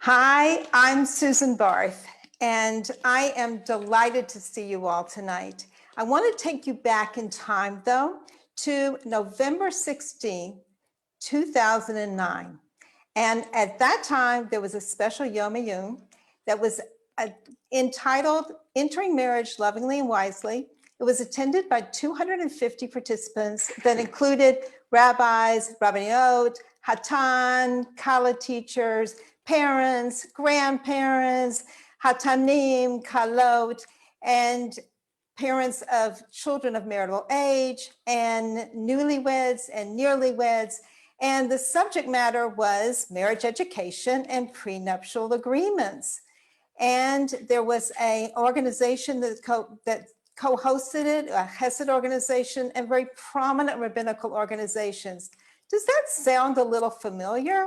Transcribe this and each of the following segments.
Hi, I'm Susan Barth, and I am delighted to see you all tonight. I want to take you back in time, though, to November 16, 2009. And at that time, there was a special Yom Ayun that was entitled Entering Marriage Lovingly and Wisely. It was attended by 250 participants that included rabbis, rabbiniot, hatan, kala teachers, parents, grandparents, hatanim, kalot, and parents of children of marital age, and newlyweds and nearlyweds. And the subject matter was marriage education and prenuptial agreements. And there was an organization that co-hosted it, a Chesed organization, and very prominent rabbinical organizations. Does that sound a little familiar?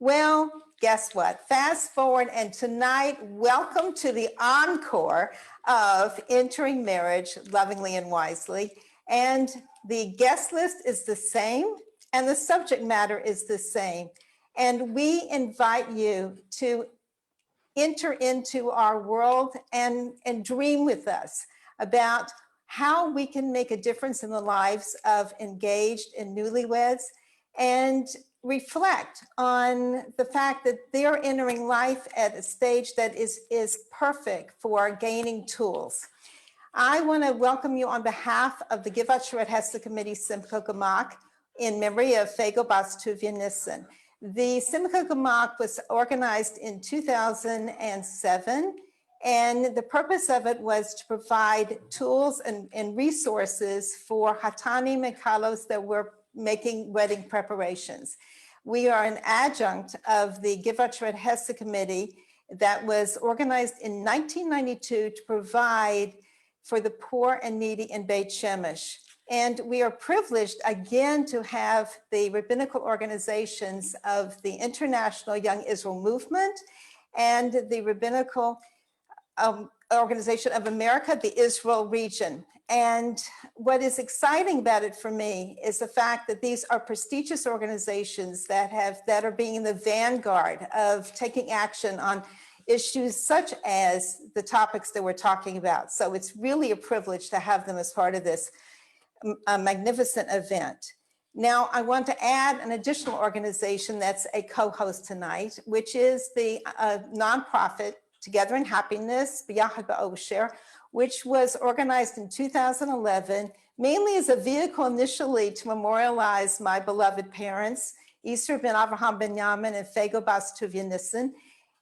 Well, guess what? Fast forward, and tonight, welcome to the encore of Entering Marriage Lovingly and Wisely. And the guest list is the same, and the subject matter is the same. And we invite you to enter into our world and dream with us about how we can make a difference in the lives of engaged and newlyweds, and reflect on the fact that they're entering life at a stage that is perfect for gaining tools. I want to welcome you on behalf of the Givat Sharett Hesed Committee Simcha Gemach in memory of Feigel bas Tuvia Nisan. The Simcha Gemach was organized in 2007, and the purpose of it was to provide tools and resources for hatanim and kalos that were making wedding preparations. We are an adjunct of the Givat Sharett Hesed Committee that was organized in 1992 to provide for the poor and needy in Beit Shemesh. And we are privileged again to have the rabbinical organizations of the International Young Israel Movement and the Rabbinical Organization of America, the Israel region. And what is exciting about it for me is the fact that these are prestigious organizations that are being in the vanguard of taking action on issues such as the topics that we're talking about. So it's really a privilege to have them as part of this magnificent event. Now, I want to add an additional organization that's a co-host tonight, which is the nonprofit Together in Happiness, B'Yachad B'Osher, which was organized in 2011, mainly as a vehicle initially to memorialize my beloved parents, Isser ben Avraham ben Yamin and Feigel bas Tuvia Nisan,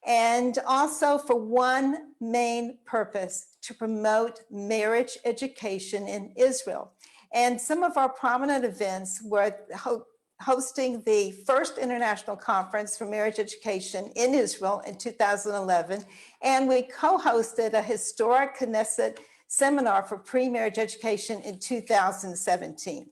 and also for one main purpose, to promote marriage education in Israel. And some of our prominent events were hosting the first international conference for marriage education in Israel in 2011, and we co-hosted a historic Knesset seminar for pre-marriage education in 2017.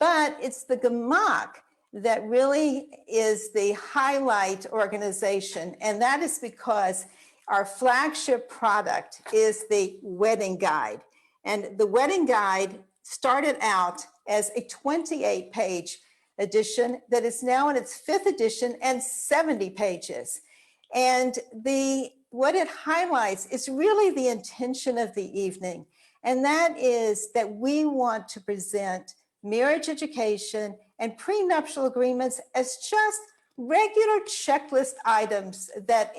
But it's the Gemach that really is the highlight organization, and that is because our flagship product is the wedding guide. And the wedding guide started out as a 28-page edition that is now in its 5th edition and 70 pages. And what it highlights is really the intention of the evening. And that is that we want to present marriage education and prenuptial agreements as just regular checklist items that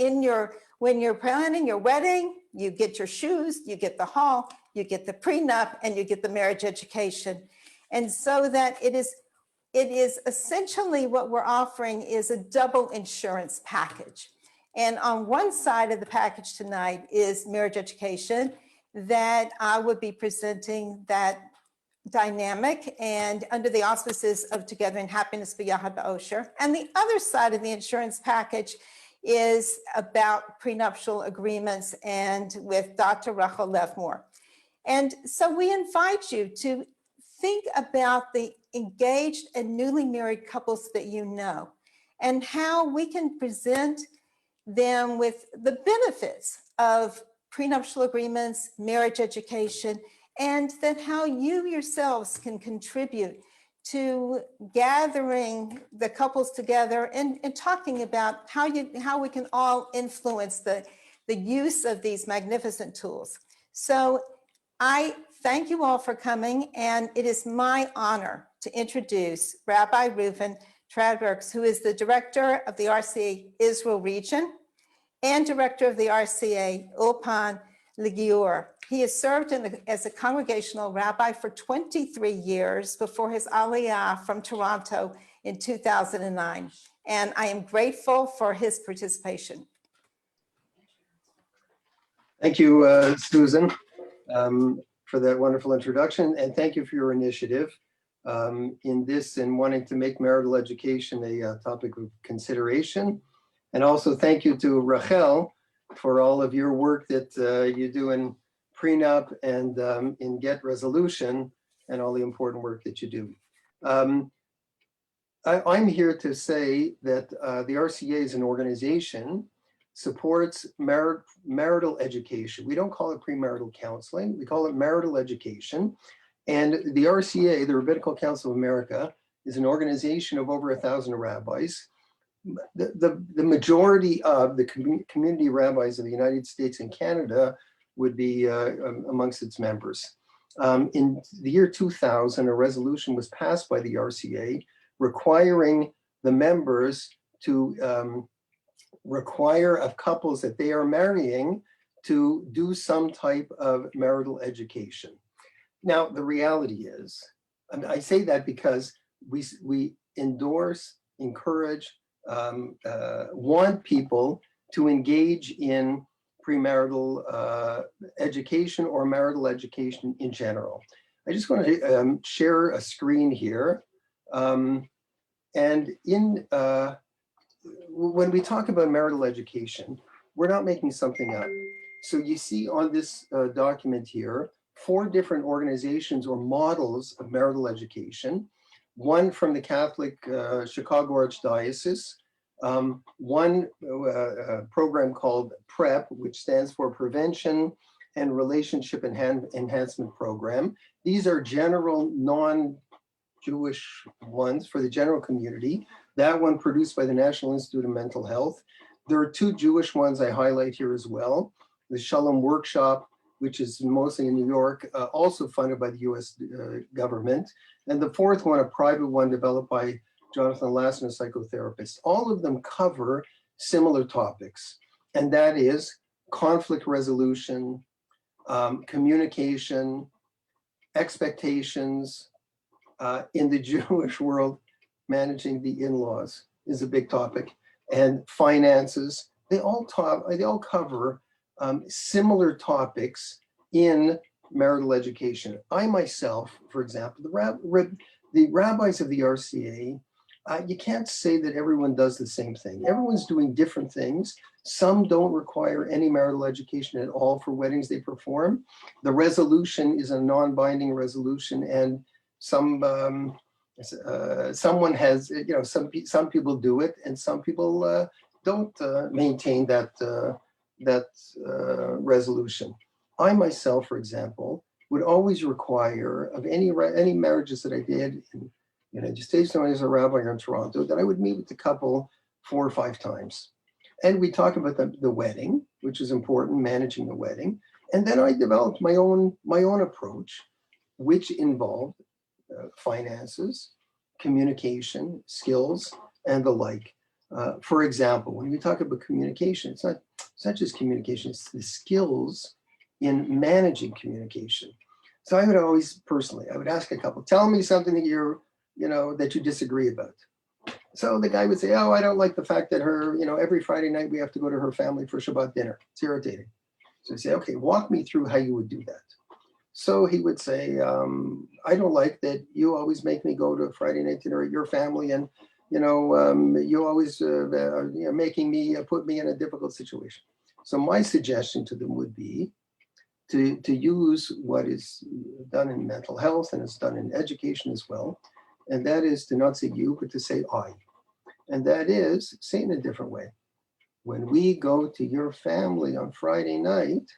when you're planning your wedding, you get your shoes, you get the hall, you get the prenup, and you get the marriage education. And so that it is essentially what we're offering is a double insurance package. And on one side of the package tonight is marriage education that I would be presenting that dynamic and under the auspices of Together in Happiness, B'Yachad B'Osher. And the other side of the insurance package is about prenuptial agreements and with Dr. Rachel Levmore. And so we invite you to think about the engaged and newly married couples that you know and how we can present them with the benefits of prenuptial agreements, marriage education, and then how you yourselves can contribute to gathering the couples together and talking about how we can all influence the use of these magnificent tools. So I thank you all for coming, and it is my honor to introduce Rabbi Reuven Tradbergs, who is the director of the RCA Israel region and director of the RCA Ulpan Ligiur. He has served as a congregational rabbi for 23 years before his aliyah from Toronto in 2009. And I am grateful for his participation. Thank you, Susan, for that wonderful introduction. And thank you for your initiative in this and wanting to make marital education a topic of consideration. And also thank you to Rachel for all of your work that you do in prenup and in get resolution and all the important work that you do. I'm here to say that the RCA is an organization, supports marital education. We don't call it premarital counseling, we call it marital education. And the RCA, the Rabbinical Council of America, is an organization of over 1,000 rabbis. The majority of the community rabbis of the United States and Canada would be amongst its members. In the year 2000, a resolution was passed by the RCA requiring the members to require of couples that they are marrying to do some type of marital education. Now, the reality is, I say that because we endorse, encourage, want people to engage in premarital education or marital education in general. I just want to share a screen here. And when we talk about marital education, we're not making something up. So you see on this document here, 4 different organizations or models of marital education. One from the Catholic Chicago Archdiocese, one program called PrEP, which stands for Prevention and Relationship Enhancement Program. These are general non-Jewish ones for the general community. That one produced by the National Institute of Mental Health. There are 2 Jewish ones I highlight here as well. The Shalom Workshop, which is mostly in New York, also funded by the US government. And the 4th one, a private one developed by Jonathan Lassen, a psychotherapist. All of them cover similar topics, and that is conflict resolution, communication, expectations. In the Jewish world, managing the in-laws is a big topic, and finances. They all cover similar topics in marital education. I myself, for example, the rabbis of the RCA, you can't say that everyone does the same thing. Everyone's doing different things. Some don't require any marital education at all for weddings they perform. The resolution is a non-binding resolution, and someone has, some people do it, and some people don't maintain that resolution. I myself, for example, would always require of any marriages that I did in the United States, when I was a rabbi in Toronto, that I would meet with the couple 4 or 5 times. And we talk about the wedding, which is important, managing the wedding. And then I developed my own approach, which involved finances, communication, skills, and the like. For example, when we talk about communication, it's not just communication, it's the skills in managing communication. So I would always, personally, I would ask a couple, tell me something that that you disagree about. So the guy would say, oh, I don't like the fact that her, every Friday night we have to go to her family for Shabbat dinner. It's irritating. So I say, okay, walk me through how you would do that. So he would say, I don't like that you always make me go to Friday night dinner at your family, and you always making me put me in a difficult situation. So my suggestion to them would be to use what is done in mental health and is done in education as well, and that is to not say you, but to say I, and that is say it in a different way. When we go to your family on Friday night,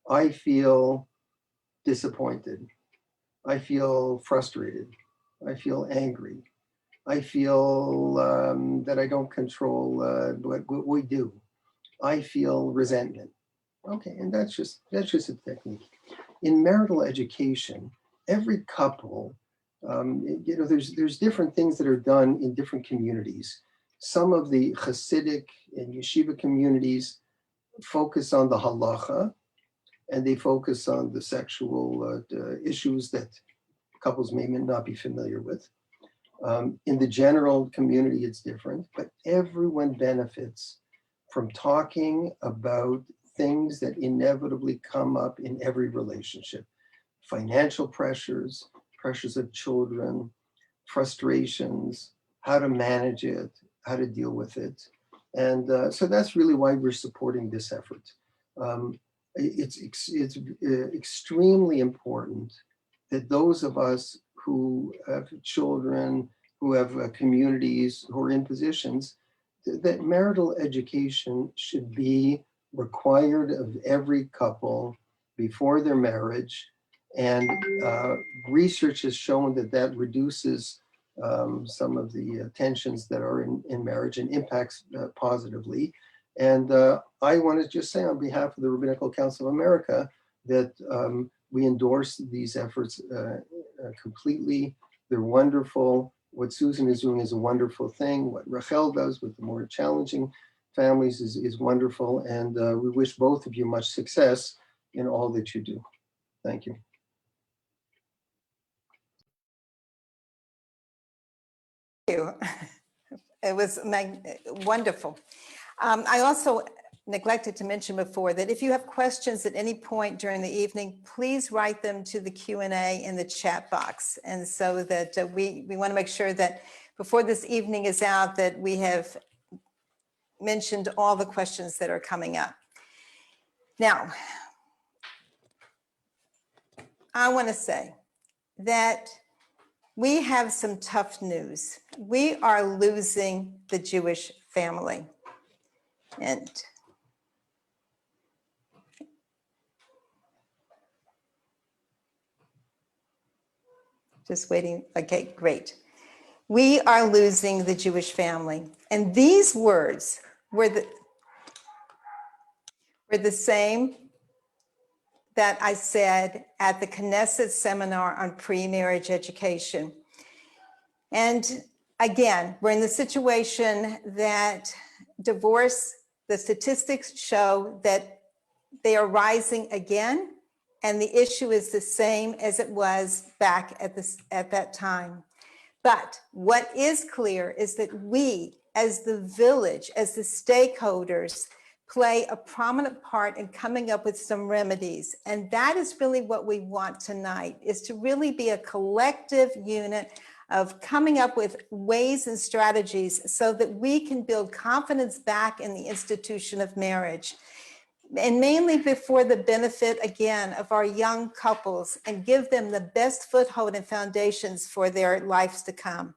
I feel disappointed. I feel frustrated. I feel angry. I feel that I don't control what we do. I feel resentment. Okay, and that's just a technique. In marital education, every couple, there's different things that are done in different communities. Some of the Hasidic and yeshiva communities focus on the halacha, and they focus on the sexual issues that couples may not be familiar with. In the general community, it's different, but everyone benefits from talking about things that inevitably come up in every relationship. Financial pressures, pressures of children, frustrations, how to manage it, how to deal with it. And so that's really why we're supporting this effort. It's extremely important that those of us who have children, who have communities, who are in positions, that marital education should be required of every couple before their marriage. And research has shown that that reduces some of the tensions that are in marriage and impacts positively. And I want to just say on behalf of the Rabbinical Council of America that we endorse these efforts completely. They're wonderful. What Susan is doing is a wonderful thing. What Rachel does with the more challenging families is wonderful. And we wish both of you much success in all that you do. Thank you. Thank you. It was wonderful. I also neglected to mention before that if you have questions at any point during the evening, please write them to the Q&A in the chat box. And so that we want to make sure that before this evening is out, that we have mentioned all the questions that are coming up. Now, I want to say that we have some tough news. We are losing the Jewish family. And just waiting. Okay, great. We are losing the Jewish family. And these words were the same that I said at the Knesset seminar on pre-marriage education. And again, we're in the situation that divorce, the statistics show that they are rising again, and the issue is the same as it was back at that time. But what is clear is that we, as the village, as the stakeholders, play a prominent part in coming up with some remedies. And that is really what we want tonight, is to really be a collective unit of coming up with ways and strategies so that we can build confidence back in the institution of marriage. And mainly before the benefit, again, of our young couples, and give them the best foothold and foundations for their lives to come.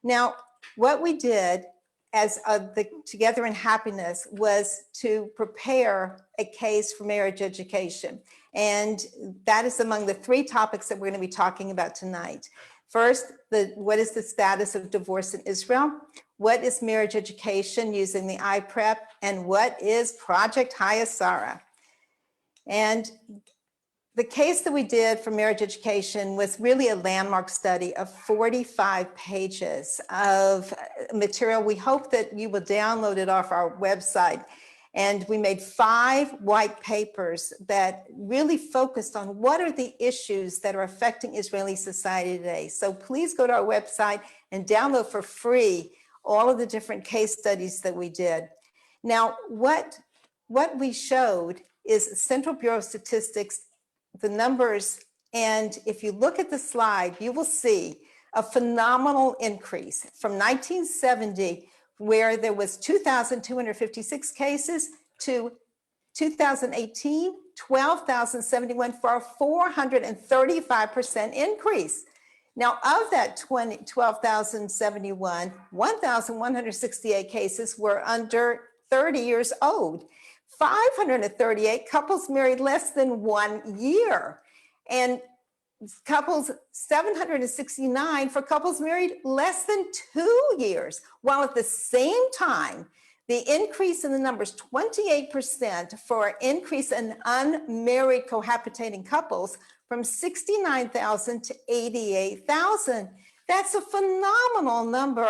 Now, what we did as the Together in Happiness was to prepare a case for marriage education. And that is among the 3 topics that we're going to be talking about tonight. First, what is the status of divorce in Israel? What is marriage education using the IPREP? And what is Project Hayasara? And the case that we did for marriage education was really a landmark study of 45 pages of material. We hope that you will download it off our website. And we made 5 white papers that really focused on what are the issues that are affecting Israeli society today. So please go to our website and download for free all of the different case studies that we did. Now, what we showed is Central Bureau of Statistics, the numbers, and if you look at the slide, you will see a phenomenal increase from 1970, where there was 2,256 cases, to 2018, 12,071, for a 435% increase. Now, of that 12,071, 1,168 cases were under 30 years old. 538 couples married less than 1 year. And couples 769 for couples married less than 2 years, while at the same time, the increase in the numbers, 28% for increase in unmarried cohabitating couples from 69,000 to 88,000. That's a phenomenal number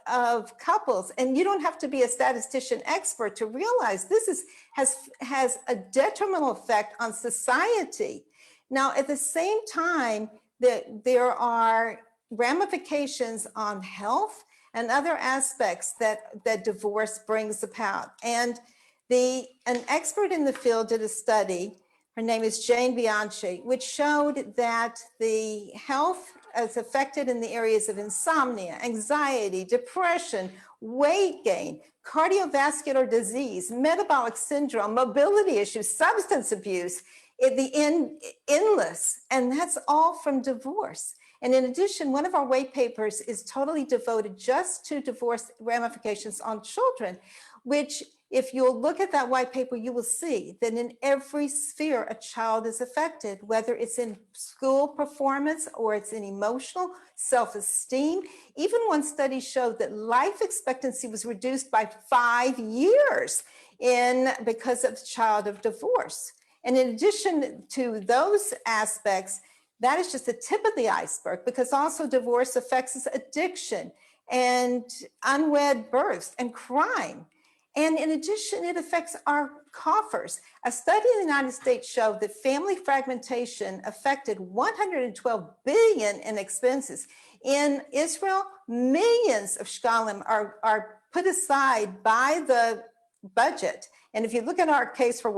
of couples. And you don't have to be a statistician expert to realize this has a detrimental effect on society. Now, at the same time, there are ramifications on health and other aspects that divorce brings about. And an expert in the field did a study, her name is Jane Bianchi, which showed that the health is affected in the areas of insomnia, anxiety, depression, weight gain, cardiovascular disease, metabolic syndrome, mobility issues, substance abuse, endless, and that's all from divorce. And in addition, one of our white papers is totally devoted just to divorce ramifications on children, which if you'll look at that white paper, you will see that in every sphere a child is affected, whether it's in school performance or it's in emotional self-esteem. Even one study showed that life expectancy was reduced by 5 years because of the child of divorce. And in addition to those aspects, that is just the tip of the iceberg, because also divorce affects addiction and unwed births and crime. And in addition, it affects our coffers. A study in the United States showed that family fragmentation affected 112 billion in expenses. In Israel, millions of shekalim are put aside by the budget. And if you look at our case for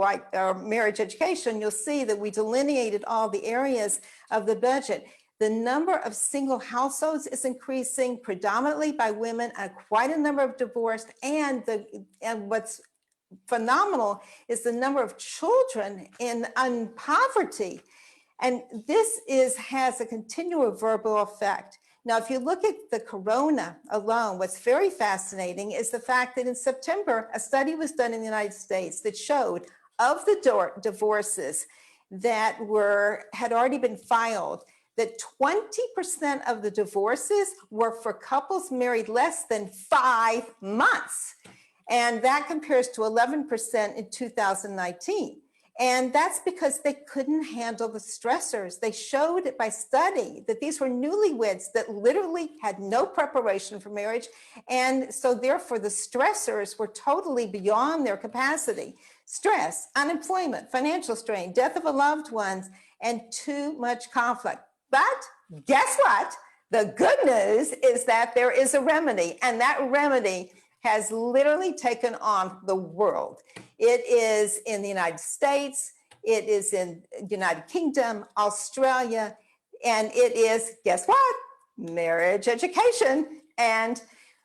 marriage education, you'll see that we delineated all the areas of the budget. The number of single households is increasing predominantly by women, and quite a number of divorced. And what's phenomenal is the number of children in poverty. And this has a continual verbal effect. Now, if you look at the corona alone, what's very fascinating is the fact that in September, a study was done in the United States that showed of the divorces that had already been filed, that 20% of the divorces were for couples married less than 5 months. And that compares to 11% in 2019. And that's because they couldn't handle the stressors. They showed it by study that these were newlyweds that literally had no preparation for marriage. And so therefore the stressors were totally beyond their capacity. Stress, unemployment, financial strain, death of a loved one, and too much conflict. But guess what? The good news is that there is a remedy, and that remedy has literally taken on the world. It is in the United States, it is in the United Kingdom, Australia, and it is, guess what? Marriage education. And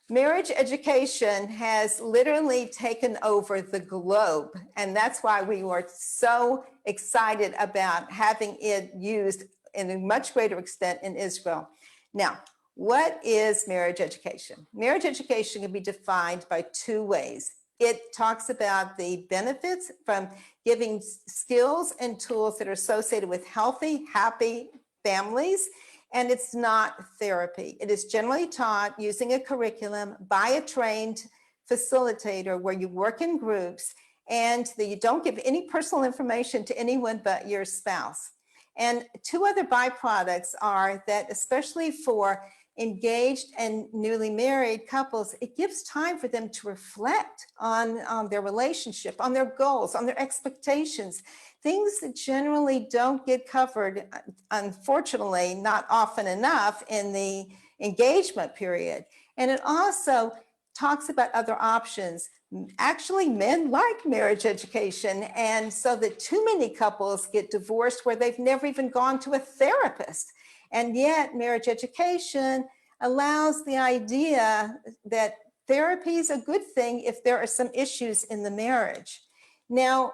marriage education has literally taken over the globe. And that's why we were so excited about having it used in a much greater extent in Israel. Now, what is marriage education? Marriage education can be defined by 2 ways. It talks about the benefits from giving skills and tools that are associated with healthy, happy families, and it's not therapy. It is generally taught using a curriculum by a trained facilitator where you work in groups and that you don't give any personal information to anyone but your spouse. And 2 other byproducts are that, especially for engaged and newly married couples, it gives time for them to reflect on their relationship, on their goals, on their expectations, things that generally don't get covered, unfortunately, not often enough in the engagement period. And it also talks about other options. Actually, men like marriage education, and so that too many couples get divorced where they've never even gone to a therapist. And yet marriage education allows the idea that therapy is a good thing if there are some issues in the marriage. Now,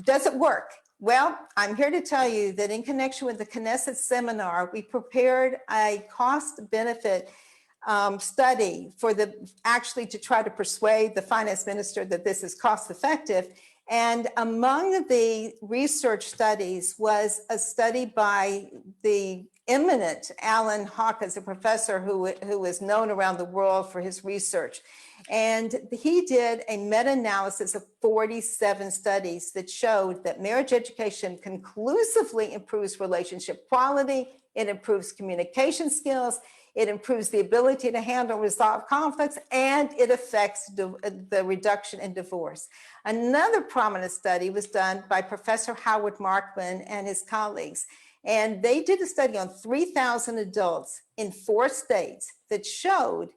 does it work? Well, I'm here to tell you that in connection with the Chesed seminar, we prepared a cost-benefit study for actually to try to persuade the finance minister that this is cost effective. And among the research studies was a study by the eminent Alan Hawkins, a professor who is known around the world for his research. And he did a meta-analysis of 47 studies that showed that marriage education conclusively improves relationship quality, it improves communication skills, it improves the ability to handle resolve conflicts, and it affects the reduction in divorce. Another prominent study was done by Professor Howard Markman and his colleagues. And they did a study on 3,000 adults in 4 states that showed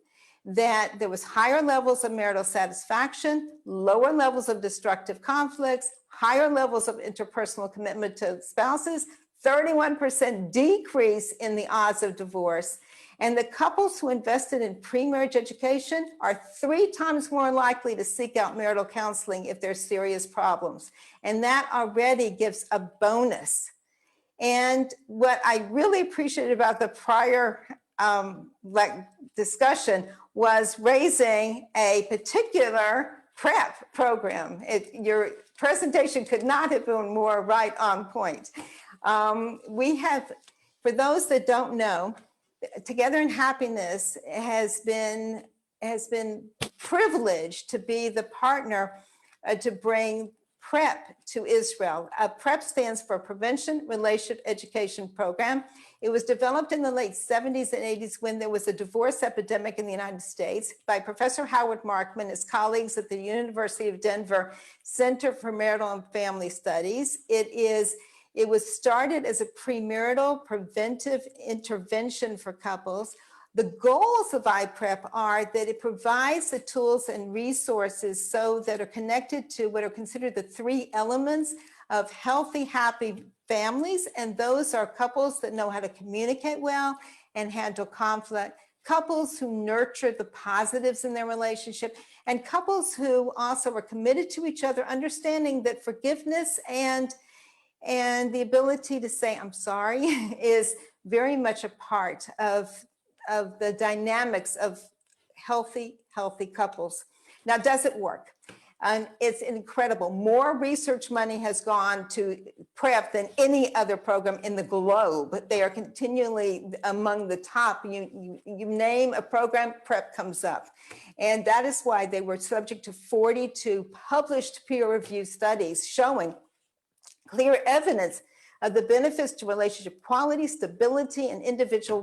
that there was higher levels of marital satisfaction, lower levels of destructive conflicts, higher levels of interpersonal commitment to spouses, 31% decrease in the odds of divorce. And the couples who invested in pre-marriage education are 3 times more likely to seek out marital counseling if there's serious problems. And that already gives a bonus. And what I really appreciated about the prior discussion was raising a particular PrEP program. Your presentation could not have been more right on point. We have, for those that don't know, Together in Happiness has been privileged to be the partner to bring PrEP to Israel. PrEP stands for Prevention Relationship Education Program. It was developed in the late 70s and 80s when there was a divorce epidemic in the United States by Professor Howard Markman and his colleagues at the University of Denver Center for Marital and Family Studies. It was started as a premarital preventive intervention for couples. The goals of iPrep are that it provides the tools and resources so that are connected to what are considered the 3 elements of healthy, happy families. And those are couples that know how to communicate well and handle conflict, couples who nurture the positives in their relationship, and couples who also are committed to each other, understanding that forgiveness and the ability to say, I'm sorry, is very much a part of the dynamics of healthy couples. Now, does it work? It's incredible. More research money has gone to PrEP than any other program in the globe. They are continually among the top. You name a program, PrEP comes up. And that is why they were subject to 42 published peer-reviewed studies showing clear evidence of the benefits to relationship quality, stability, and individual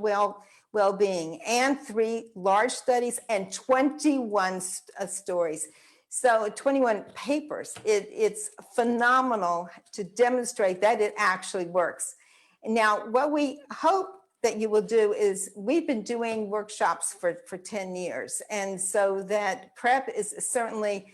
well-being, and 3 large studies and 21 stories. So 21 papers. It's phenomenal to demonstrate that it actually works. Now, what we hope that you will do is, we've been doing workshops for 10 years. And so that PrEP is certainly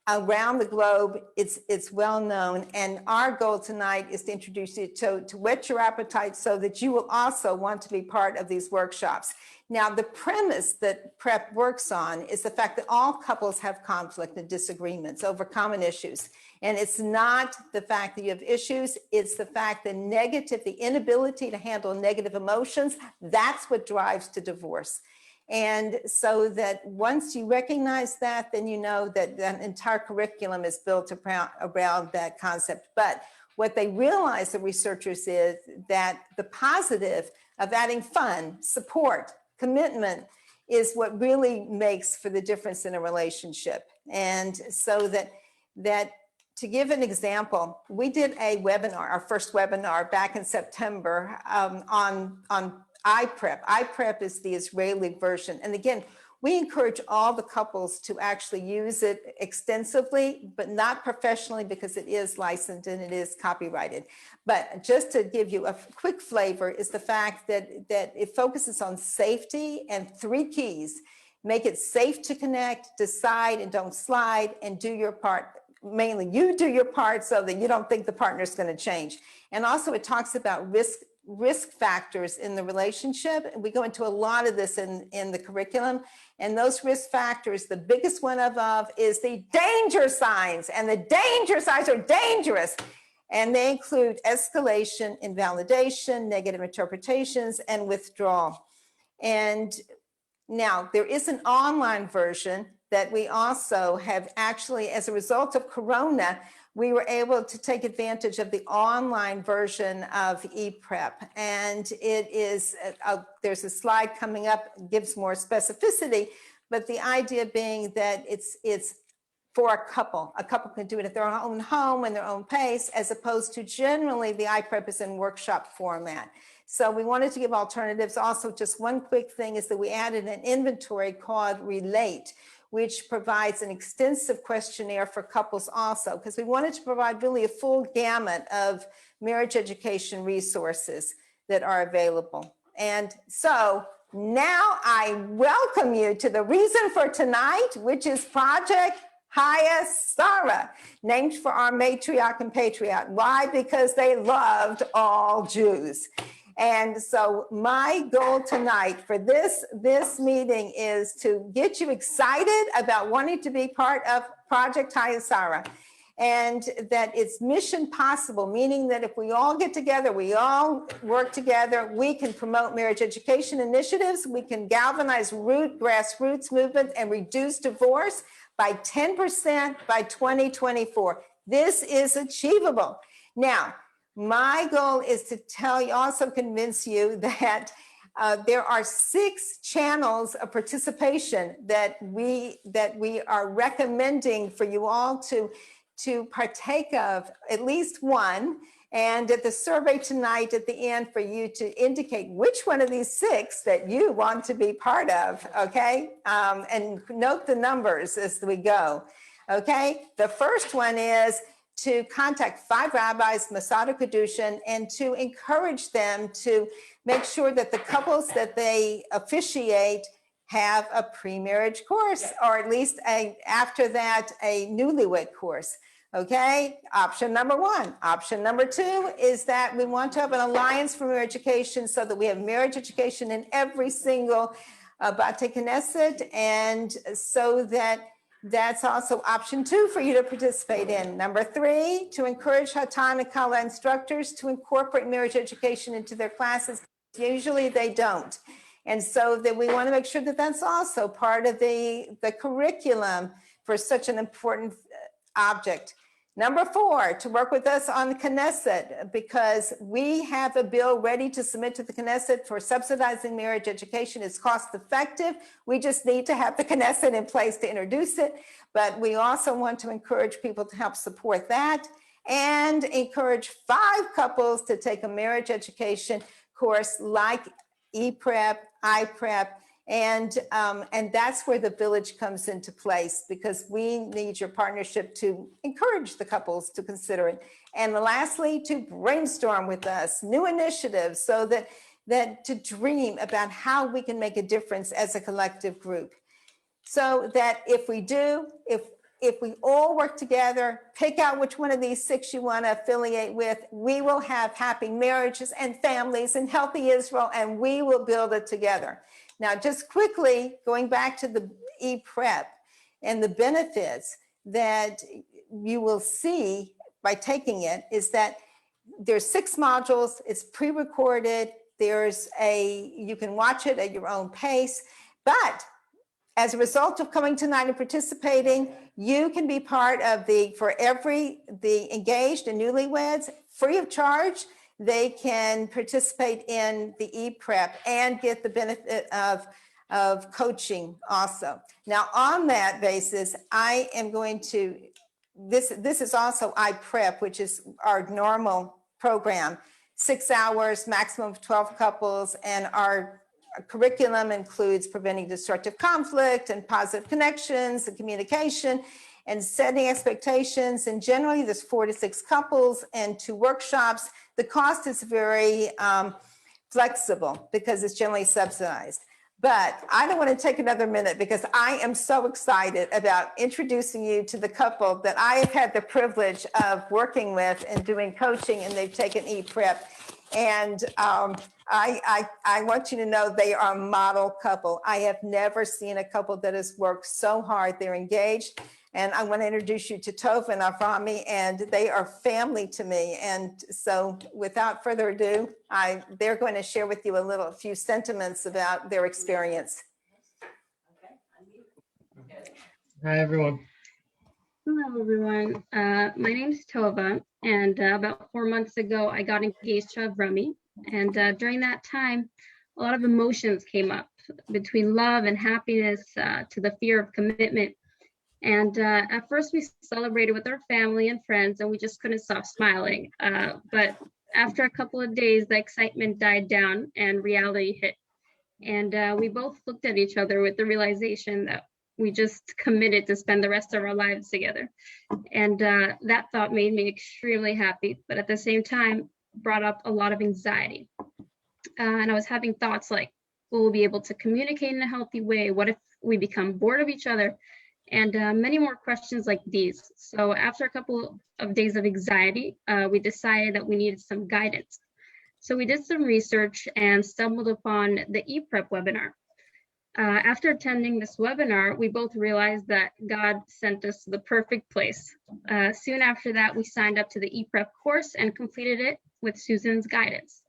around the globe, it's well known. And our goal tonight is to introduce you to whet your appetite so that you will also want to be part of these workshops. Now, the premise that PrEP works on is the fact that all couples have conflict and disagreements over common issues. And it's not the fact that you have issues, it's the fact that the inability to handle negative emotions, that's what drives to divorce. And so that once you recognize that, then you know that the entire curriculum is built around that concept. But what they realize, the researchers, is that the positive of adding fun, support, commitment is what really makes for the difference in a relationship. And so that to give an example, we did a webinar, our first webinar back in September on iPrep. iPrep is the Israeli version. And again, we encourage all the couples to actually use it extensively, but not professionally, because it is licensed and it is copyrighted. But just to give you a quick flavor is the fact that it focuses on safety and 3 keys. Make it safe to connect, decide and don't slide, and do your part. Mainly you do your part so that you don't think the partner's going to change. And also it talks about risk factors in the relationship. We go into a lot of this in the curriculum. And those risk factors, the biggest one of is the danger signs. And the danger signs are dangerous. And they include escalation, invalidation, negative interpretations, and withdrawal. And Now, there is an online version that we also have actually, as a result of Corona, we were able to take advantage of the online version of ePrep. And it is, there's a slide coming up, gives more specificity, but the idea being that it's for a couple. A couple can do it at their own home and their own pace, as opposed to generally the iPrep is in workshop format. So we wanted to give alternatives. Also, just one quick thing is that we added an inventory called Relate, which provides an extensive questionnaire for couples also, because we wanted to provide really a full gamut of marriage education resources that are available. And so now I welcome you to the reason for tonight, which is Project Haya Sarah, named for our matriarch and patriarch. Why? Because they loved all Jews. And so my goal tonight for this meeting is to get you excited about wanting to be part of Project Haya Sarah, and that it's mission possible, meaning that if we all get together, we all work together, we can promote marriage education initiatives, we can galvanize grassroots movement and reduce divorce by 10% by 2024. This is achievable. Now, my goal is to tell you, also convince you that there are 6 channels of participation that we are recommending for you all to partake of, at least one. And at the survey tonight at the end for you to indicate which one of these 6 that you want to be part of, okay? And note the numbers as we go, okay? The first one is to contact 5 rabbis, Masada Kedushin, and to encourage them to make sure that the couples that they officiate have a pre-marriage course, or at least after that, a newlywed course. Okay, option number 1. Option number 2 is that we want to have an alliance for marriage education so that we have marriage education in every single Bate Knesset, and so that's also option 2 for you to participate in. Number 3, to encourage Hatan and Kala instructors to incorporate marriage education into their classes. Usually they don't. And so that we want to make sure that that's also part of the curriculum for such an important object. Number 4, to work with us on the Knesset, because we have a bill ready to submit to the Knesset for subsidizing marriage education. It's cost effective. We just need to have the Knesset in place to introduce it. But we also want to encourage people to help support that, and encourage 5 couples to take a marriage education course like ePrep, iPrep, and that's where the village comes into place, because we need your partnership to encourage the couples to consider it. And lastly, to brainstorm with us new initiatives so that to dream about how we can make a difference as a collective group. So that if we all work together, pick out which one of these 6 you want to affiliate with, we will have happy marriages and families and healthy Israel, and we will build it together. Now, just quickly, going back to the ePrep and the benefits that you will see by taking it is that there's 6 modules, it's pre-recorded, you can watch it at your own pace, but as a result of coming tonight and participating, you can be part of the engaged and newlyweds, free of charge. They can participate in the ePrep and get the benefit of coaching also. Now, on that basis, I am going to, this is also iPrep, which is our normal program, 6 hours, maximum of 12 couples, and our curriculum includes preventing destructive conflict and positive connections and communication and setting expectations. And generally there's 4 to 6 couples and 2 workshops. The cost is very flexible because it's generally subsidized. But I don't want to take another minute because I am so excited about introducing you to the couple that I have had the privilege of working with and doing coaching, and they've taken ePrep. And I want you to know they are a model couple. I have never seen a couple that has worked so hard. They're engaged. And I want to introduce you to Tova and Avrami, and they are family to me. And so without further ado, they're going to share with you a few sentiments about their experience. Hi, everyone. Hello, everyone. My name is Tova, and about 4 months ago, I got engaged to Avrami. And during that time, a lot of emotions came up between love and happiness to the fear of commitment. And at first, we celebrated with our family and friends, and we just couldn't stop smiling. But after a couple of days, the excitement died down and reality hit. And we both looked at each other with the realization that we just committed to spend the rest of our lives together. And that thought made me extremely happy, but at the same time, brought up a lot of anxiety. And I was having thoughts like, will we be able to communicate in a healthy way? What if we become bored of each other? And many more questions like these. So after a couple of days of anxiety, we decided that we needed some guidance. So we did some research and stumbled upon the ePrep webinar. After attending this webinar, we both realized that God sent us to the perfect place. Soon after that, we signed up to the ePrep course and completed it with Susan's guidance.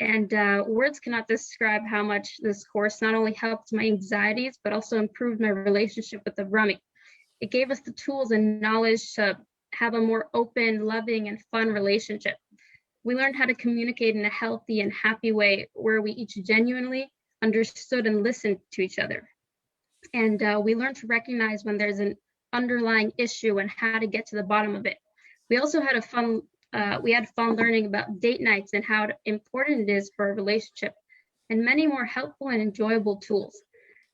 And words cannot describe how much this course not only helped my anxieties, but also improved my relationship with Avrami. It gave us the tools and knowledge to have a more open, loving, and fun relationship. We learned how to communicate in a healthy and happy way where we each genuinely understood and listened to each other. And we learned to recognize when there's an underlying issue and how to get to the bottom of it. We also had fun learning about date nights and how important it is for a relationship, and many more helpful and enjoyable tools.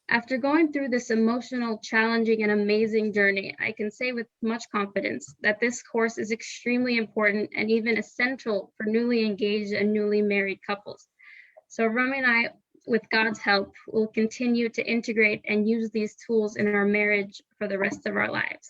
After going through this emotional, challenging, and amazing journey, I can say with much confidence that this course is extremely important and even essential for newly engaged and newly married couples. So Rami and I, with God's help, will continue to integrate and use these tools in our marriage for the rest of our lives.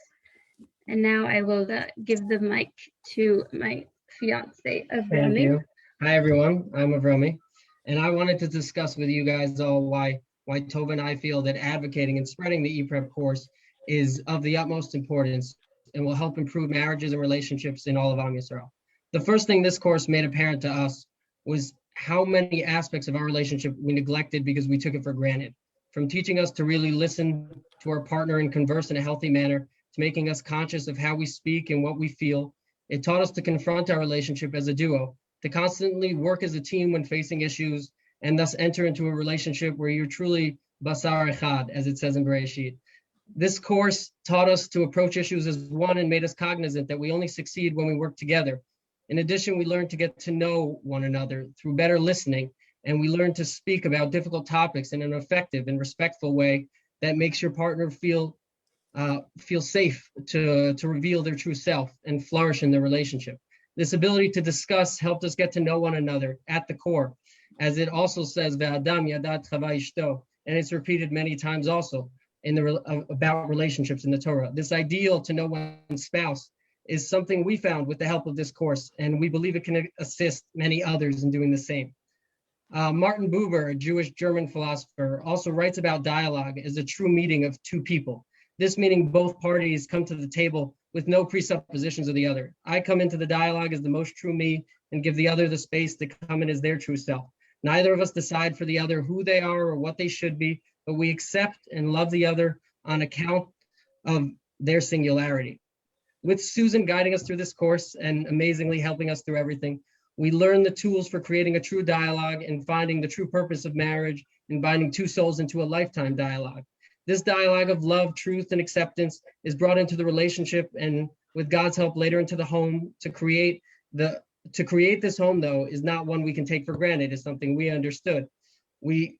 And now I will give the mic to my fiance, Avrami. Thank you. Hi, everyone. I'm Avrami, and I wanted to discuss with you guys all why Tova and I feel that advocating and spreading the ePrep course is of the utmost importance and will help improve marriages and relationships in all of Am Yisrael. The first thing this course made apparent to us was how many aspects of our relationship we neglected because we took it for granted. From teaching us to really listen to our partner and converse in a healthy manner, to making us conscious of how we speak and what we feel, it taught us to confront our relationship as a duo, to constantly work as a team when facing issues, and thus enter into a relationship where you're truly basar echad, as it says in Bereshit. This course taught us to approach issues as one and made us cognizant that we only succeed when we work together. In addition, we learned to get to know one another through better listening, and we learned to speak about difficult topics in an effective and respectful way that makes your partner feel safe to reveal their true self and flourish in their relationship. This ability to discuss helped us get to know one another at the core, as it also says, "Ve'adam yadat chava ishto," and it's repeated many times also in about relationships in the Torah. This ideal to know one's spouse is something we found with the help of this course, and we believe it can assist many others in doing the same. Martin Buber, a Jewish German philosopher, also writes about dialogue as a true meeting of two people. This meaning both parties come to the table with no presuppositions of the other. I come into the dialogue as the most true me and give the other the space to come in as their true self. Neither of us decide for the other who they are or what they should be, but we accept and love the other on account of their singularity. With Susan guiding us through this course and amazingly helping us through everything, we learn the tools for creating a true dialogue and finding the true purpose of marriage and binding two souls into a lifetime dialogue. This dialogue of love, truth, and acceptance is brought into the relationship and with God's help later into the home. To create this home, though, is not one we can take for granted. It's something we understood. We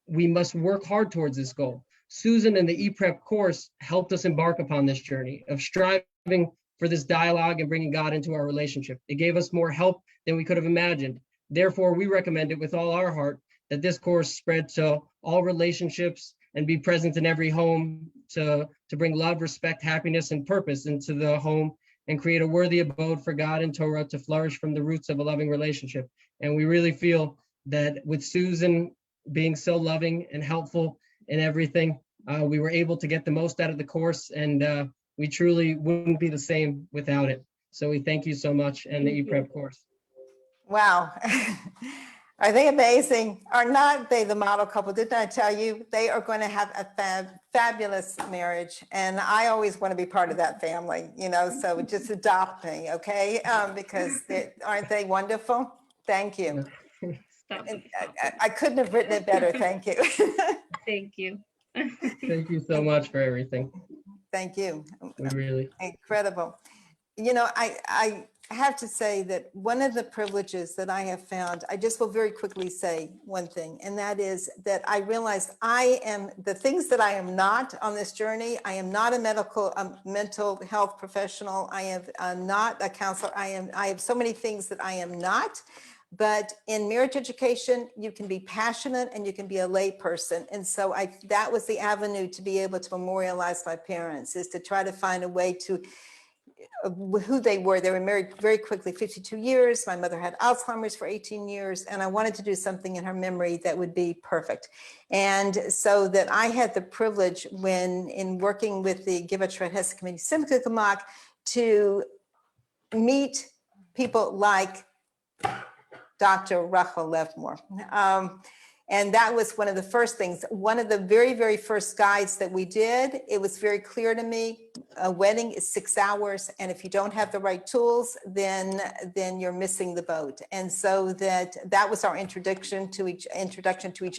must work hard towards this goal. Susan and the ePrep course helped us embark upon this journey of striving for this dialogue and bringing God into our relationship. It gave us more help than we could have imagined. Therefore, we recommend it with all our heart that this course spread to all relationships and be present in every home to bring love, respect, happiness, and purpose into the home and create a worthy abode for God and Torah to flourish from the roots of a loving relationship. And we really feel that with Susan being so loving and helpful in everything, we were able to get the most out of the course, and we truly wouldn't be the same without it. So we thank you so much, and the ePrep course. Wow. Are they amazing? Are not they the model couple? Didn't I tell you? They are going to have a fabulous marriage. And I always want to be part of that family, so just adopt me, okay? Because aren't they wonderful? Thank you. Stop And it, stop I couldn't have written it better. Thank you. it. Thank you. Thank you so much for everything. Thank you. We really, Incredible. I have to say that one of the privileges that I have found, I just will very quickly say one thing, and that is that I realized I am the things that I am not on this journey. I am not a mental health professional. I am not a counselor. I have so many things that I am not. But in marriage education, you can be passionate and you can be a lay person. And so that was the avenue to be able to memorialize my parents, is to try to find a way to who they were. They were married very quickly, 52 years. My mother had Alzheimer's for 18 years, and I wanted to do something in her memory that would be perfect. And so that I had the privilege in working with the Givat Sharett Chesed Committee, Simcha Gemach, to meet people like Dr. Rachel Levmore. And that was one of the first things. One of the very, very first guides that we did, it was very clear to me, a wedding is 6 hours. And if you don't have the right tools, then you're missing the boat. And so that was our introduction to each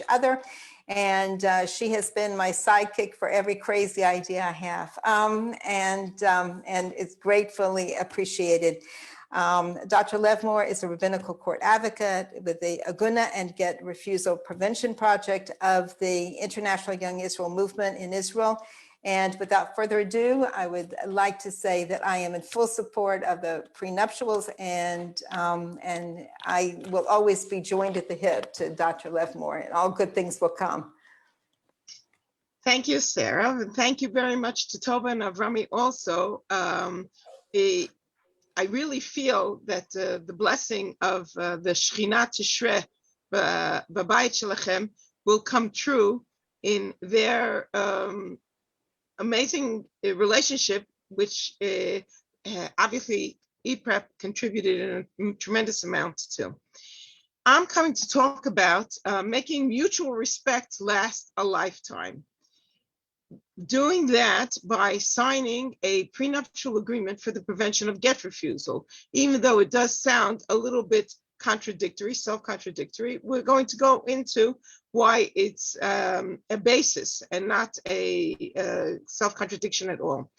other. And she has been my sidekick for every crazy idea I have. And it's gratefully appreciated. Dr. Levmore is a rabbinical court advocate with the Aguna and Get Refusal Prevention Project of the International Young Israel Movement in Israel. And without further ado, I would like to say that I am in full support of the prenuptials, and I will always be joined at the hip to Dr. Levmore, and all good things will come. Thank you, Sarah. And thank you very much to Tova and Avrami also. I really feel that the blessing of the Shechina Tishrei B'bayit Shelachem will come true in their amazing relationship, which obviously ePrep contributed in a tremendous amount to. I'm coming to talk about making mutual respect last a lifetime. Doing that by signing a prenuptial agreement for the prevention of get refusal, even though it does sound a little bit contradictory, self-contradictory. We're going to go into why it's a basis and not a self-contradiction at all.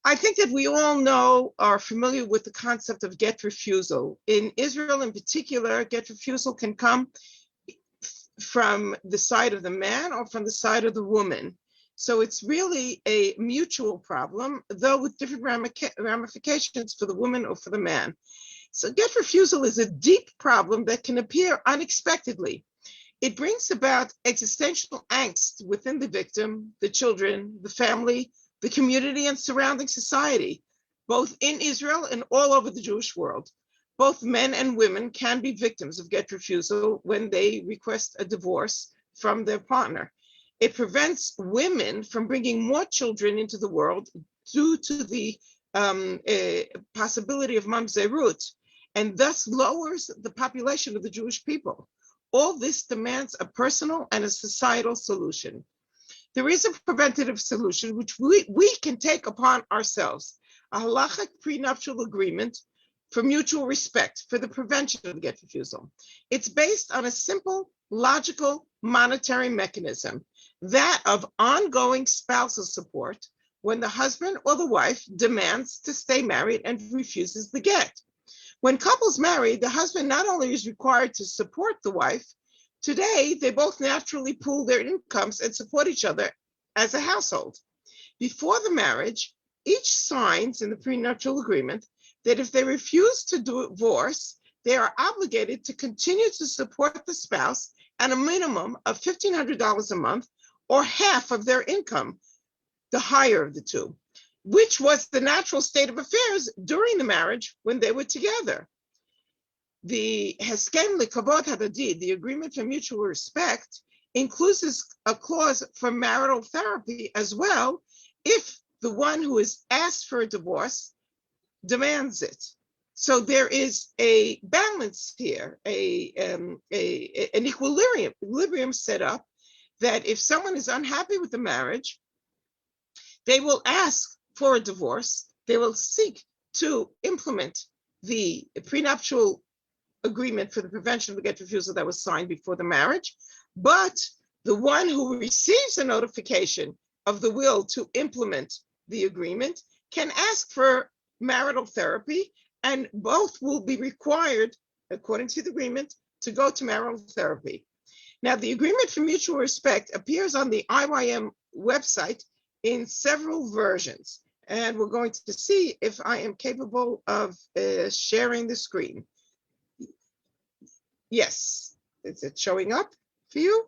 I think that we all are familiar with the concept of get refusal. In Israel in particular, get refusal can come from the side of the man or from the side of the woman. So it's really a mutual problem, though with different ramifications for the woman or for the man. So get refusal is a deep problem that can appear unexpectedly. It brings about existential angst within the victim, the children, the family, the community, and surrounding society, both in Israel and all over the Jewish world. Both men and women can be victims of get refusal when they request a divorce from their partner. It prevents women from bringing more children into the world due to the possibility of mamzerut, and thus lowers the population of the Jewish people. All this demands a personal and a societal solution. There is a preventative solution which we can take upon ourselves, a halachic prenuptial agreement for mutual respect for the prevention of get refusal. It's based on a simple, logical, monetary mechanism, that of ongoing spousal support when the husband or the wife demands to stay married and refuses the get. When couples marry, the husband not only is required to support the wife, today they both naturally pool their incomes and support each other as a household. Before the marriage, each signs in the prenuptial agreement that if they refuse to divorce, they are obligated to continue to support the spouse at a minimum of $1,500 a month or half of their income, the higher of the two, which was the natural state of affairs during the marriage when they were together. The Heskem Lekavod Hadadid, the agreement for mutual respect, includes a clause for marital therapy as well, if the one who is asked for a divorce demands it. So there is a balance here, an equilibrium set up, that if someone is unhappy with the marriage, they will ask for a divorce. They will seek to implement the prenuptial agreement for the prevention of the get refusal that was signed before the marriage. But the one who receives a notification of the will to implement the agreement can ask for marital therapy, and both will be required, according to the agreement, to go to marital therapy. Now, the agreement for mutual respect appears on the IYM website in several versions, and we're going to see if I am capable of sharing the screen. Yes, is it showing up for you?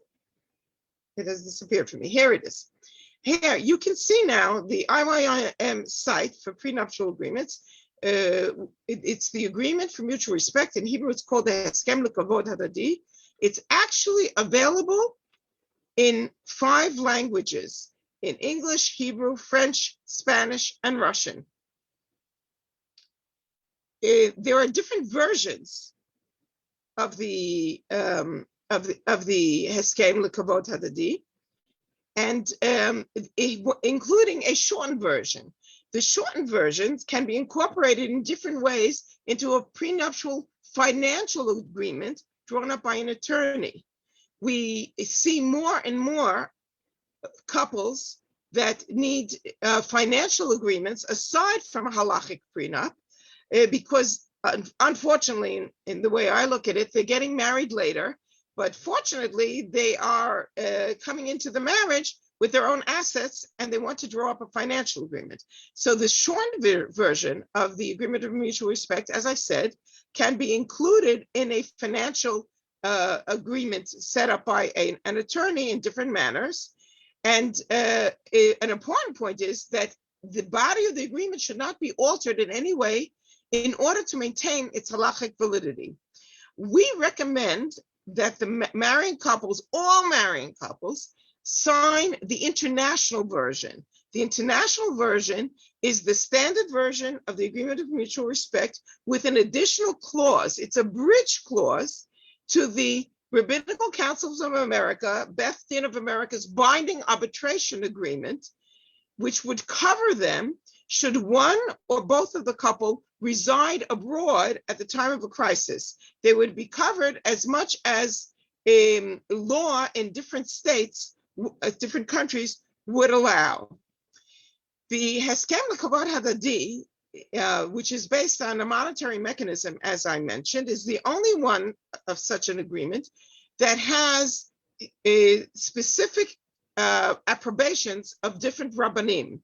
It has disappeared from me. Here it is. Here, you can see now the IYM site for prenuptial agreements. It's the agreement for mutual respect. In Hebrew, it's called the Heskem Lekavod Hadadi. It's actually available in 5 languages: in English, Hebrew, French, Spanish, and Russian. There are different versions of the Heskem Lekavod Hadadi, and including a shortened version. The shortened versions can be incorporated in different ways into a prenuptial financial agreement drawn up by an attorney. We see more and more couples that need financial agreements aside from a halachic prenup, because unfortunately, in the way I look at it, they're getting married later, but fortunately, they are coming into the marriage with their own assets, and they want to draw up a financial agreement. So the shortened version of the agreement of mutual respect, as I said, can be included in a financial agreement set up by an attorney in different manners. And an important point is that the body of the agreement should not be altered in any way in order to maintain its halachic validity. We recommend that the marrying couples, all marrying couples, sign the international version. The international version is the standard version of the agreement of mutual respect with an additional clause. It's a bridge clause to the Rabbinical Councils of America, Beth Din of America's binding arbitration agreement, which would cover them should one or both of the couple reside abroad at the time of a crisis. They would be covered as much as law in different states, different countries would allow. The Heskem Lekavod Hadadi, which is based on a monetary mechanism, as I mentioned, is the only one of such an agreement that has specific approbations of different rabbanim.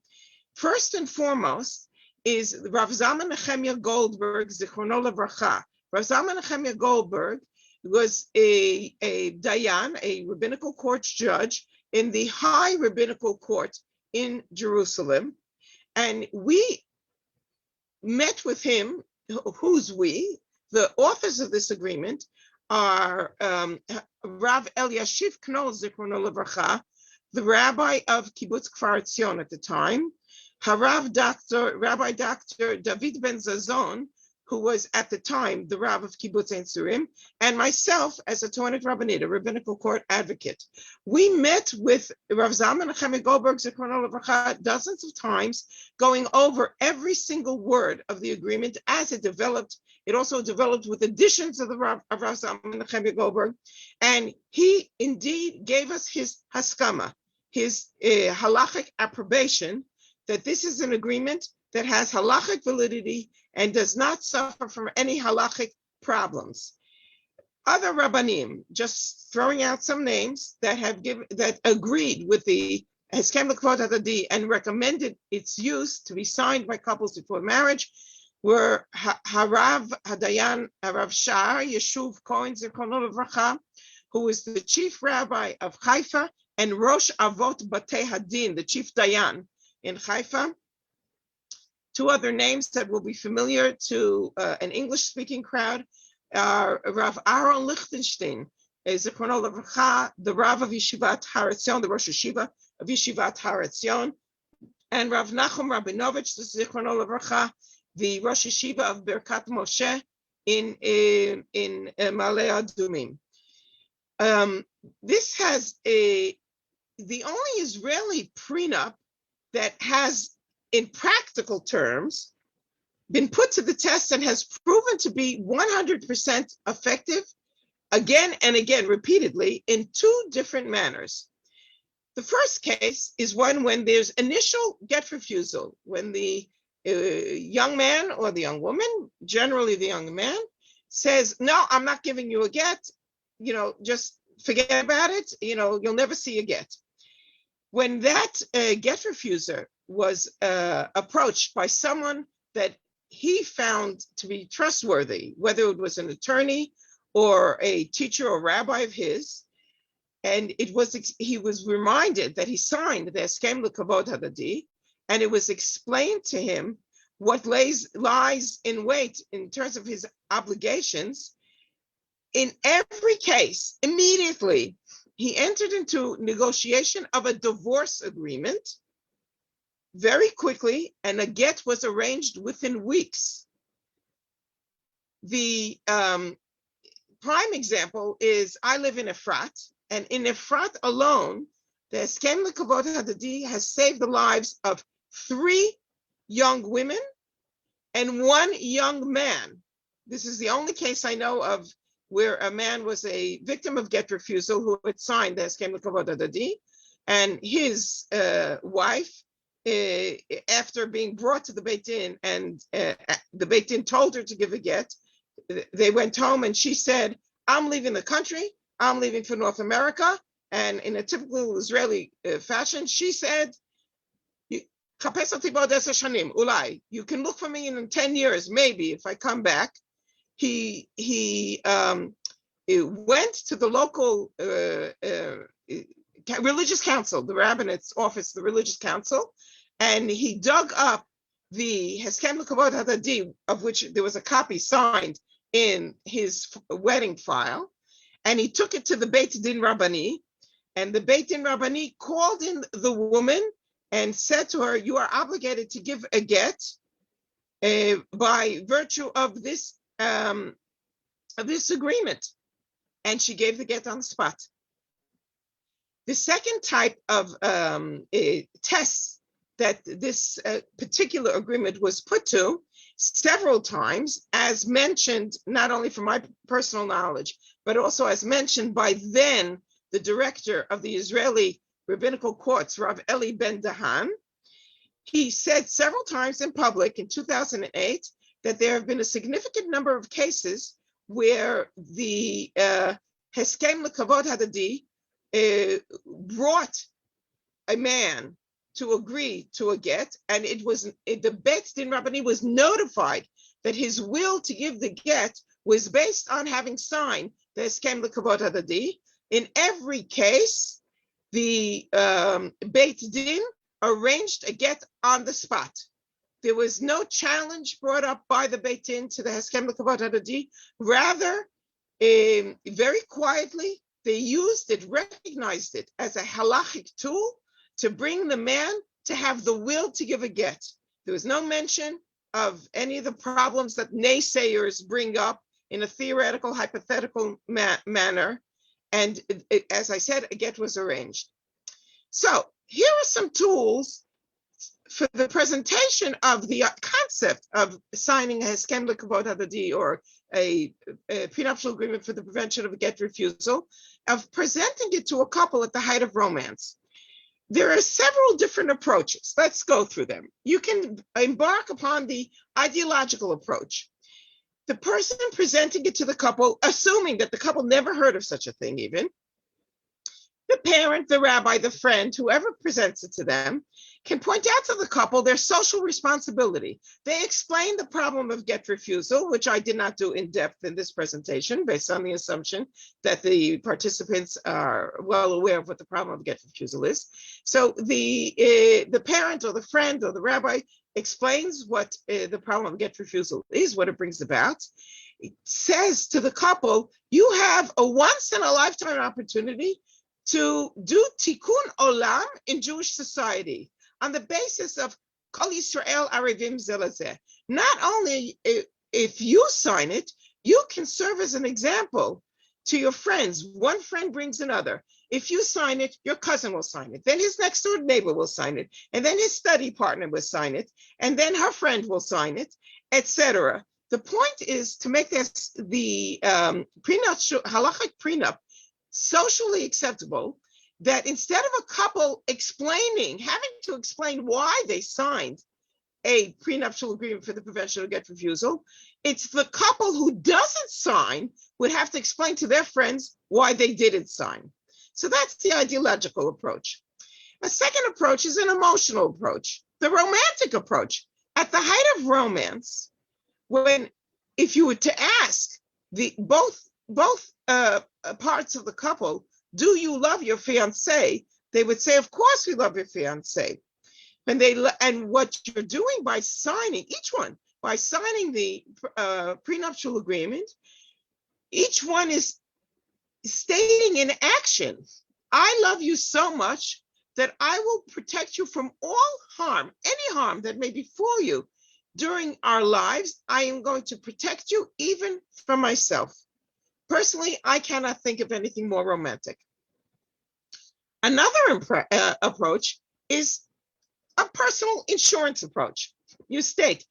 First and foremost is Rav Zalman Nehemiah Goldberg, Zichrono Levracha. Rav Zalman Nehemiah Goldberg was a dayan, a rabbinical court judge in the High Rabbinical Court in Jerusalem. And we met with him. Who's we? The authors of this agreement are Rav Eliashiv Knol, Zichrono Levracha, the rabbi of Kibbutz Kfar Etzion at the time, Rabbi Dr. David Ben Zazon, who was at the time the Rav of Kibbutz Ein Surim, and myself as a Toanet Rabbanit, a rabbinical court advocate. We met with Rav Zalman Nehemiah Goldberg, Zichrono Levracha, dozens of times, going over every single word of the agreement as it developed. It also developed with additions of the Rav Zalman Nehemiah Goldberg, and he indeed gave us his haskama, his halachic approbation, that this is an agreement that has halachic validity and does not suffer from any halachic problems. Other rabbanim, just throwing out some names that agreed with the Heskem Lekavod Hadadi and recommended its use to be signed by couples before marriage, were Harav Hadayan Harav Shar Yeshuv Cohen Zichrono Levracha, who is the chief rabbi of Haifa, and Rosh Avot Batei Hadin, the chief dayan in Haifa. Two other names that will be familiar to an English-speaking crowd are Rav Aaron Lichtenstein, Zichrono Levracha, the Rav of Yeshivat Har Etzion, the Rosh Yeshiva of Yeshivat Har Etzion, and Rav Nachum Rabinovich, Zichrono Levracha, the Rosh Yeshiva of Birkat Moshe in Ma'ale Adumim. This has the only Israeli prenup that has, in practical terms, been put to the test and has proven to be 100% effective again and again, repeatedly, in two different manners. The first case is one when there's initial get refusal, when the young man or the young woman, generally the young man, says, no, I'm not giving you a get, just forget about it, you'll never see a get. When that get refuser was approached by someone that he found to be trustworthy, whether it was an attorney or a teacher or rabbi of his, and he was reminded that he signed the Eskem L'Kavod Hadadi, and it was explained to him what lies in wait in terms of his obligations. In every case, immediately, he entered into negotiation of a divorce agreement very quickly, and a get was arranged within weeks. The prime example is I live in Efrat, and in Efrat alone, the Eskem L'Kavod Hadadi has saved the lives of 3 young women and 1 young man. This is the only case I know of where a man was a victim of get refusal who had signed the Eskem L'Kavod Hadadi, and his wife, after being brought to the Beit Din, and the Beit Din told her to give a get, they went home and she said, I'm leaving the country, I'm leaving for North America. And in a typical Israeli fashion, she said, you can look for me in 10 years, maybe, if I come back. He went to the local religious council, the rabbinate's office, the religious council, and he dug up the Heskem L'Kavod Hadadi, of which there was a copy signed in his wedding file, and he took it to the Beit Din Rabbani, and the Beit Din Rabbani called in the woman and said to her, you are obligated to give a get by virtue of this agreement. And she gave the get on the spot. The second type of tests that this particular agreement was put to several times, as mentioned, not only from my personal knowledge, but also as mentioned by then the director of the Israeli Rabbinical Courts, Rav Eli Ben Dahan. He said several times in public in 2008 that there have been a significant number of cases where the Heskem L'Kavod Hadadi brought a man to agree to a get, and the Beit Din Rabbani was notified that his will to give the get was based on having signed the Eskem L'Kavod Hadadi. In every case, the Beit Din arranged a get on the spot. There was no challenge brought up by the Beit Din to the Heskem L'Kavod Hadadi. Rather, very quietly, they recognized it as a halachic tool to bring the man to have the will to give a get. There was no mention of any of the problems that naysayers bring up in a theoretical, hypothetical manner. And as I said, a get was arranged. So here are some tools for the presentation of the concept of signing a Heskem L'Kavod Hadadi, or a prenuptial agreement for the prevention of a get refusal, of presenting it to a couple at the height of romance. There are several different approaches. Let's go through them. You can embark upon the ideological approach. The person presenting it to the couple, assuming that the couple never heard of such a thing even, the parent, the rabbi, the friend, whoever presents it to them, can point out to the couple their social responsibility. They explain the problem of get refusal, which I did not do in depth in this presentation, based on the assumption that the participants are well aware of what the problem of get refusal is. So the parent or the friend or the rabbi explains what the problem of get refusal is, what it brings about. It says to the couple, you have a once-in-a-lifetime opportunity to do tikkun olam in Jewish society on the basis of Kol Yisrael Arevim Zelazeh. Not only if you sign it, you can serve as an example to your friends. One friend brings another. If you sign it, your cousin will sign it. Then his next door neighbor will sign it. And then his study partner will sign it. And then her friend will sign it, etc. The point is to make this the halachic prenup socially acceptable, that instead of a couple having to explain why they signed a prenuptial agreement for the prevention of get refusal, it's the couple who doesn't sign would have to explain to their friends why they didn't sign. So that's the ideological approach. A second approach is an emotional approach, the romantic approach. At the height of romance, if you were to ask both parts of the couple, do you love your fiancé? They would say, of course we love your fiancé. And what you're doing by signing, by signing the prenuptial agreement, each one is stating in action, I love you so much that I will protect you from all harm, any harm that may befall you during our lives. I am going to protect you even from myself. Personally, I cannot think of anything more romantic. Another approach is a personal insurance approach. You state,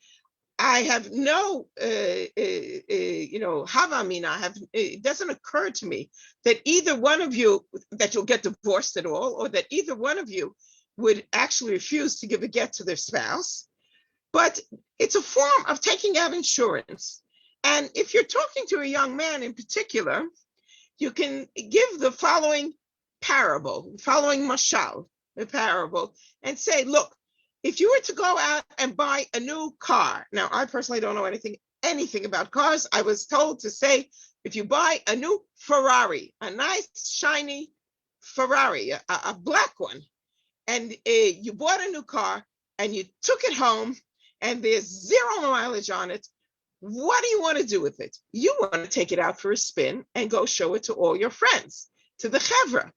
I have no, havamina. It doesn't occur to me that either one of you, that you'll get divorced at all, or that either one of you would actually refuse to give a get to their spouse. But it's a form of taking out insurance. And if you're talking to a young man in particular, you can give the following mashal, the parable, and say, look, if you were to go out and buy a new car, now I personally don't know anything about cars. I was told to say, if you buy a new Ferrari, a nice shiny Ferrari, a black one, and you bought a new car and you took it home and there's 0 mileage on it, what do you want to do with it? You want to take it out for a spin and go show it to all your friends, to the chevra.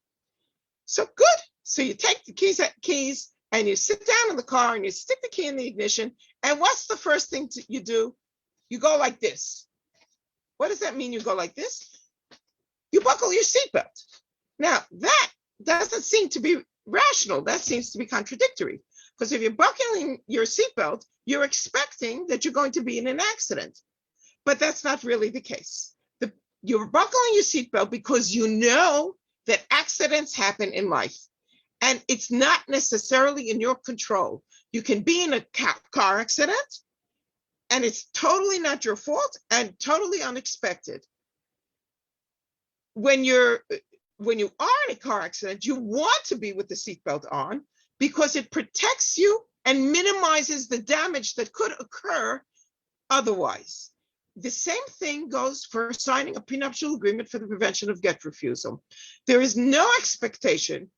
So good. So you take the keys and you sit down in the car and you stick the key in the ignition. And what's the first thing you do? You go like this. What does that mean, you go like this? You buckle your seatbelt. Now, that doesn't seem to be rational. That seems to be contradictory. Because if you're buckling your seatbelt, you're expecting that you're going to be in an accident. But that's not really the case. You're buckling your seatbelt because you know that accidents happen in life. And it's not necessarily in your control. You can be in a car accident, and it's totally not your fault and totally unexpected. When you are in a car accident, you want to be with the seatbelt on because it protects you and minimizes the damage that could occur otherwise. The same thing goes for signing a prenuptial agreement for the prevention of get refusal. There is no expectation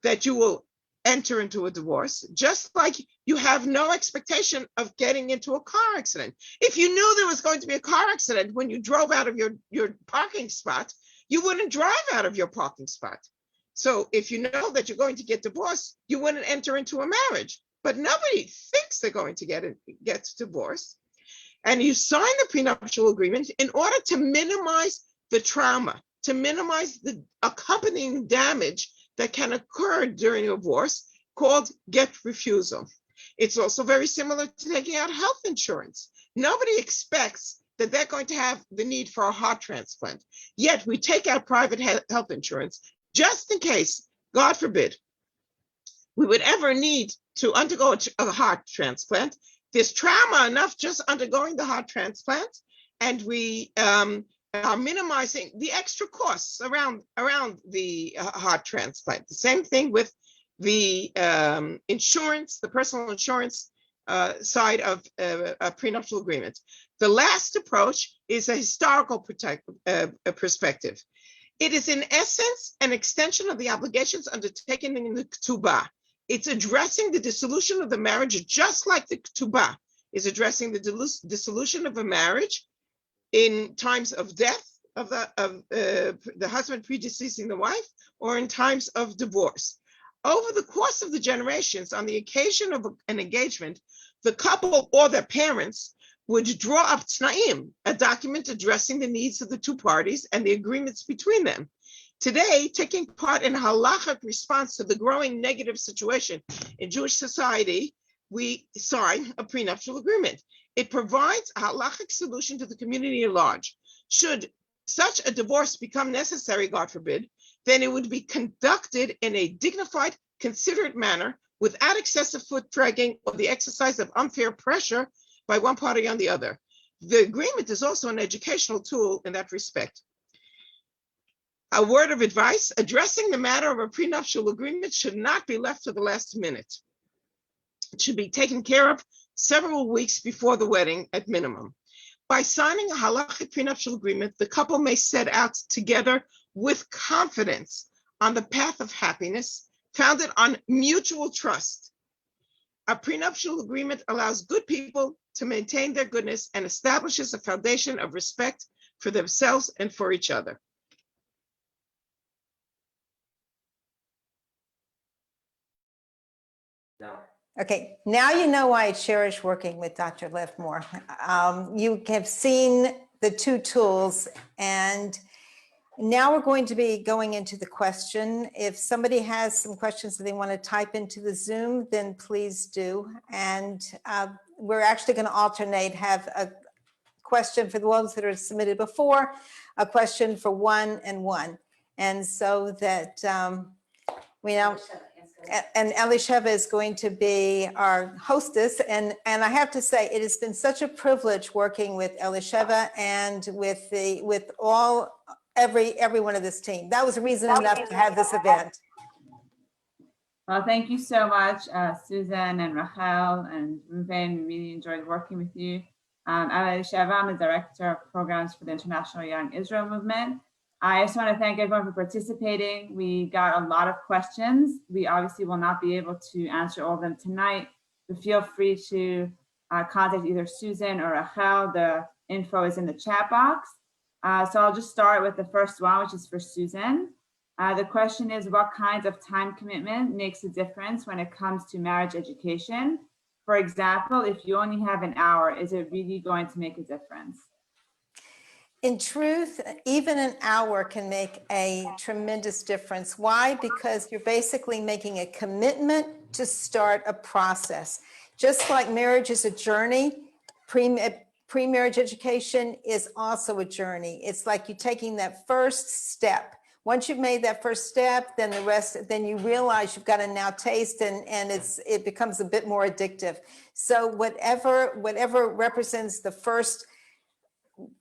that you will enter into a divorce, just like you have no expectation of getting into a car accident. If you knew there was going to be a car accident when you drove out of your parking spot, you wouldn't drive out of your parking spot. So if you know that you're going to get divorced, you wouldn't enter into a marriage. But nobody thinks they're going to get divorced. And you sign the prenuptial agreement in order to minimize the trauma, to minimize the accompanying damage that can occur during a divorce, called get refusal. It's also very similar to taking out health insurance. Nobody expects that they're going to have the need for a heart transplant. Yet we take out private health insurance just in case, God forbid, we would ever need to undergo a heart transplant. There's trauma enough just undergoing the heart transplant, and we are minimizing the extra costs around the heart transplant. The same thing with the insurance, the personal insurance side of a prenuptial agreement. The last approach is a historical perspective. It is in essence an extension of the obligations undertaken in the ketubah. It's addressing the dissolution of the marriage, just like the ketubah is addressing the dissolution of a marriage in times of death of the husband predeceasing the wife, or in times of divorce. Over the course of the generations, on the occasion of an engagement, the couple or their parents would draw up t'naim, a document addressing the needs of the two parties and the agreements between them. Today, taking part in a halachic response to the growing negative situation in Jewish society, we sign a prenuptial agreement. It provides a halachic solution to the community at large. Should such a divorce become necessary, God forbid, then it would be conducted in a dignified, considerate manner without excessive foot dragging or the exercise of unfair pressure by one party on the other. The agreement is also an educational tool in that respect. A word of advice: addressing the matter of a prenuptial agreement should not be left to the last minute. It should be taken care of several weeks before the wedding at minimum. By signing a halachic prenuptial agreement, the couple may set out together with confidence on the path of happiness, founded on mutual trust. A prenuptial agreement allows good people to maintain their goodness and establishes a foundation of respect for themselves and for each other. Okay, now you know why I cherish working with Dr. Lefmore. You have seen the two tools, and now we're going to be going into the question. If somebody has some questions that they want to type into the Zoom, then please do. And we're actually going to alternate, have a question for the ones that are submitted before, a question for one and one. And so that we now, and Elisheva is going to be our hostess. And I have to say, it has been such a privilege working with Elisheva and with every one of this team. That was reason enough to have this event. Well, thank you so much, Susan and Rachel and Ruben. We really enjoyed working with you. I'm Elisheva. I'm the Director of Programs for the International Young Israel Movement. I just want to thank everyone for participating. We got a lot of questions. We obviously will not be able to answer all of them tonight, but feel free to contact either Susan or Rachel. The info is in the chat box. So I'll just start with the first one, which is for Susan. The question is, what kinds of time commitment makes a difference when it comes to marriage education? For example, if you only have an hour, is it really going to make a difference? In truth, even an hour can make a tremendous difference. Why? Because you're basically making a commitment to start a process. Just like marriage is a journey, pre-marriage education is also a journey. It's like you taking that first step. Once you've made that first step, then the rest, then you realize you've got to now taste, and it becomes a bit more addictive. So whatever represents the first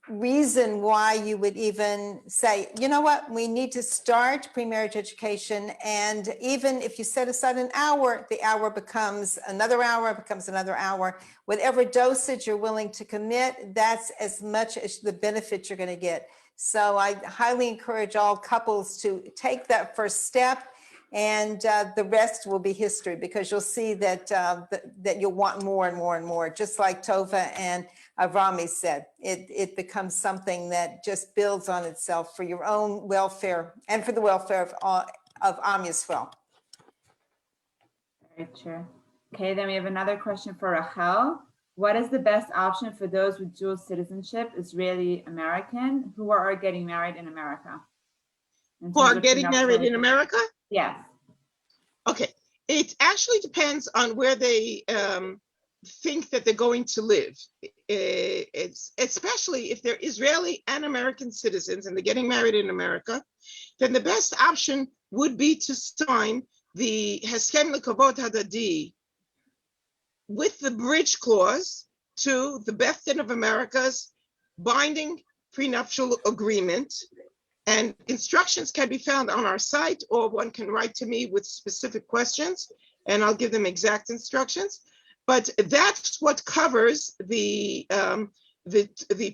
reason why you would even say, you know what, we need to start pre-marriage education. And even if you set aside an hour, the hour becomes another hour, becomes another hour. Whatever dosage you're willing to commit, that's as much as the benefit you're going to get. So I highly encourage all couples to take that first step, and the rest will be history, because you'll see that that you'll want more and more and more. Just like Tova and Avrami said, it becomes something that just builds on itself for your own welfare and for the welfare of Am Yisrael. Very true. Okay, then we have another question for Rachel. What is the best option for those with dual citizenship, Israeli American, who are getting married in America? Who are getting married in America? Yes. Okay, it actually depends on where they think that they're going to live. It's especially if they're Israeli and American citizens and they're getting married in America, then the best option would be to sign the Heskem Lekavod Hadadi with the bridge clause to the Beth Din of America's binding prenuptial agreement. And instructions can be found on our site, or one can write to me with specific questions and I'll give them exact instructions. But that's what covers the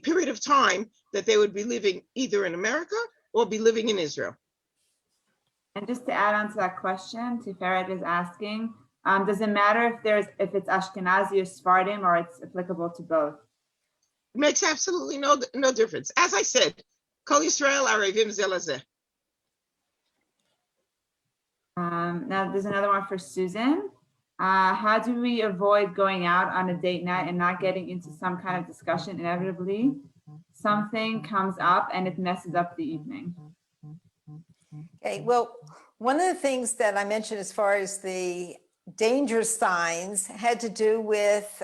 period of time that they would be living either in America or be living in Israel. And just to add on to that question, Tiferet is asking, does it matter if it's Ashkenazi or Sephardim, or it's applicable to both? It makes absolutely no difference. As I said, Kol Yisrael Arevim Zelazeh. Now there's another one for Susan. How do we avoid going out on a date night and not getting into some kind of discussion? Inevitably, something comes up and it messes up the evening. Okay, well, one of the things that I mentioned as far as the danger signs had to do with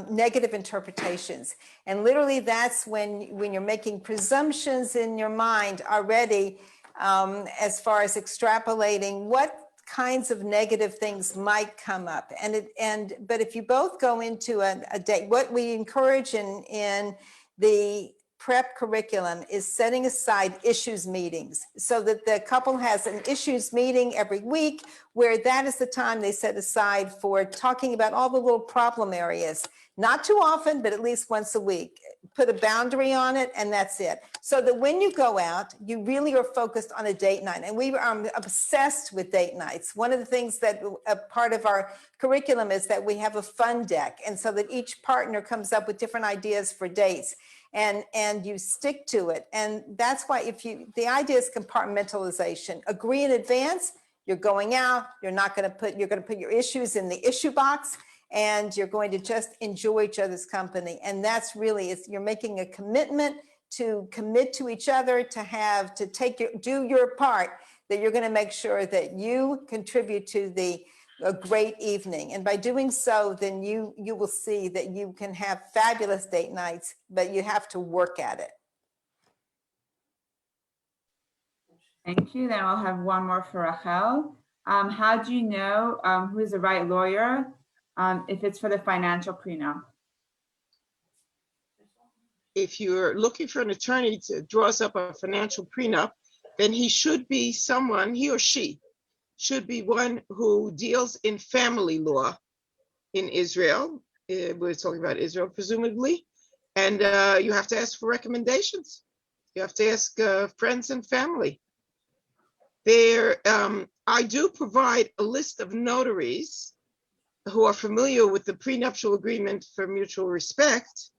negative interpretations. And literally that's when you're making presumptions in your mind already as far as extrapolating what kinds of negative things might come up. But if you both go into a date, what we encourage in the prep curriculum is setting aside issues meetings so that the couple has an issues meeting every week where that is the time they set aside for talking about all the little problem areas. Not too often, but at least once a week. Put a boundary on it and that's it. So that when you go out, you really are focused on a date night. And we are obsessed with date nights. One of the things that a part of our curriculum is that we have a fun deck. And so that each partner comes up with different ideas for dates. And you stick to it. And that's why the idea is compartmentalization. Agree in advance, you're going out, you're going to put your issues in the issue box and you're going to just enjoy each other's company. And that's really, you're making a commitment to commit to each other, to do your part, that you're going to make sure that you contribute to a great evening. And by doing so, then you will see that you can have fabulous date nights, but you have to work at it. Thank you. Then we'll have one more for Rachel. How do you know who's the right lawyer if it's for the financial prenup? If you're looking for an attorney to draw us up a financial prenup, then he or she should be one who deals in family law in Israel. We're talking about Israel, presumably. And you have to ask for recommendations. You have to ask friends and family. I do provide a list of notaries who are familiar with the prenuptial agreement for mutual respect,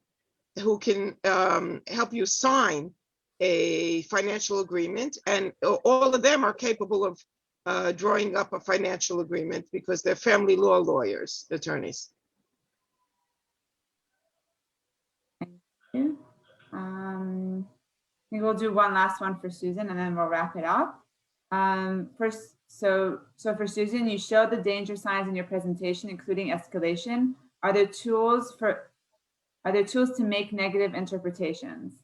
who can help you sign a financial agreement. And all of them are capable of drawing up a financial agreement because they're family law lawyers, attorneys. Thank you. I think we'll do one last one for Susan and then we'll wrap it up. So for Susan, you showed the danger signs in your presentation, including escalation. Are there tools to make negative interpretations?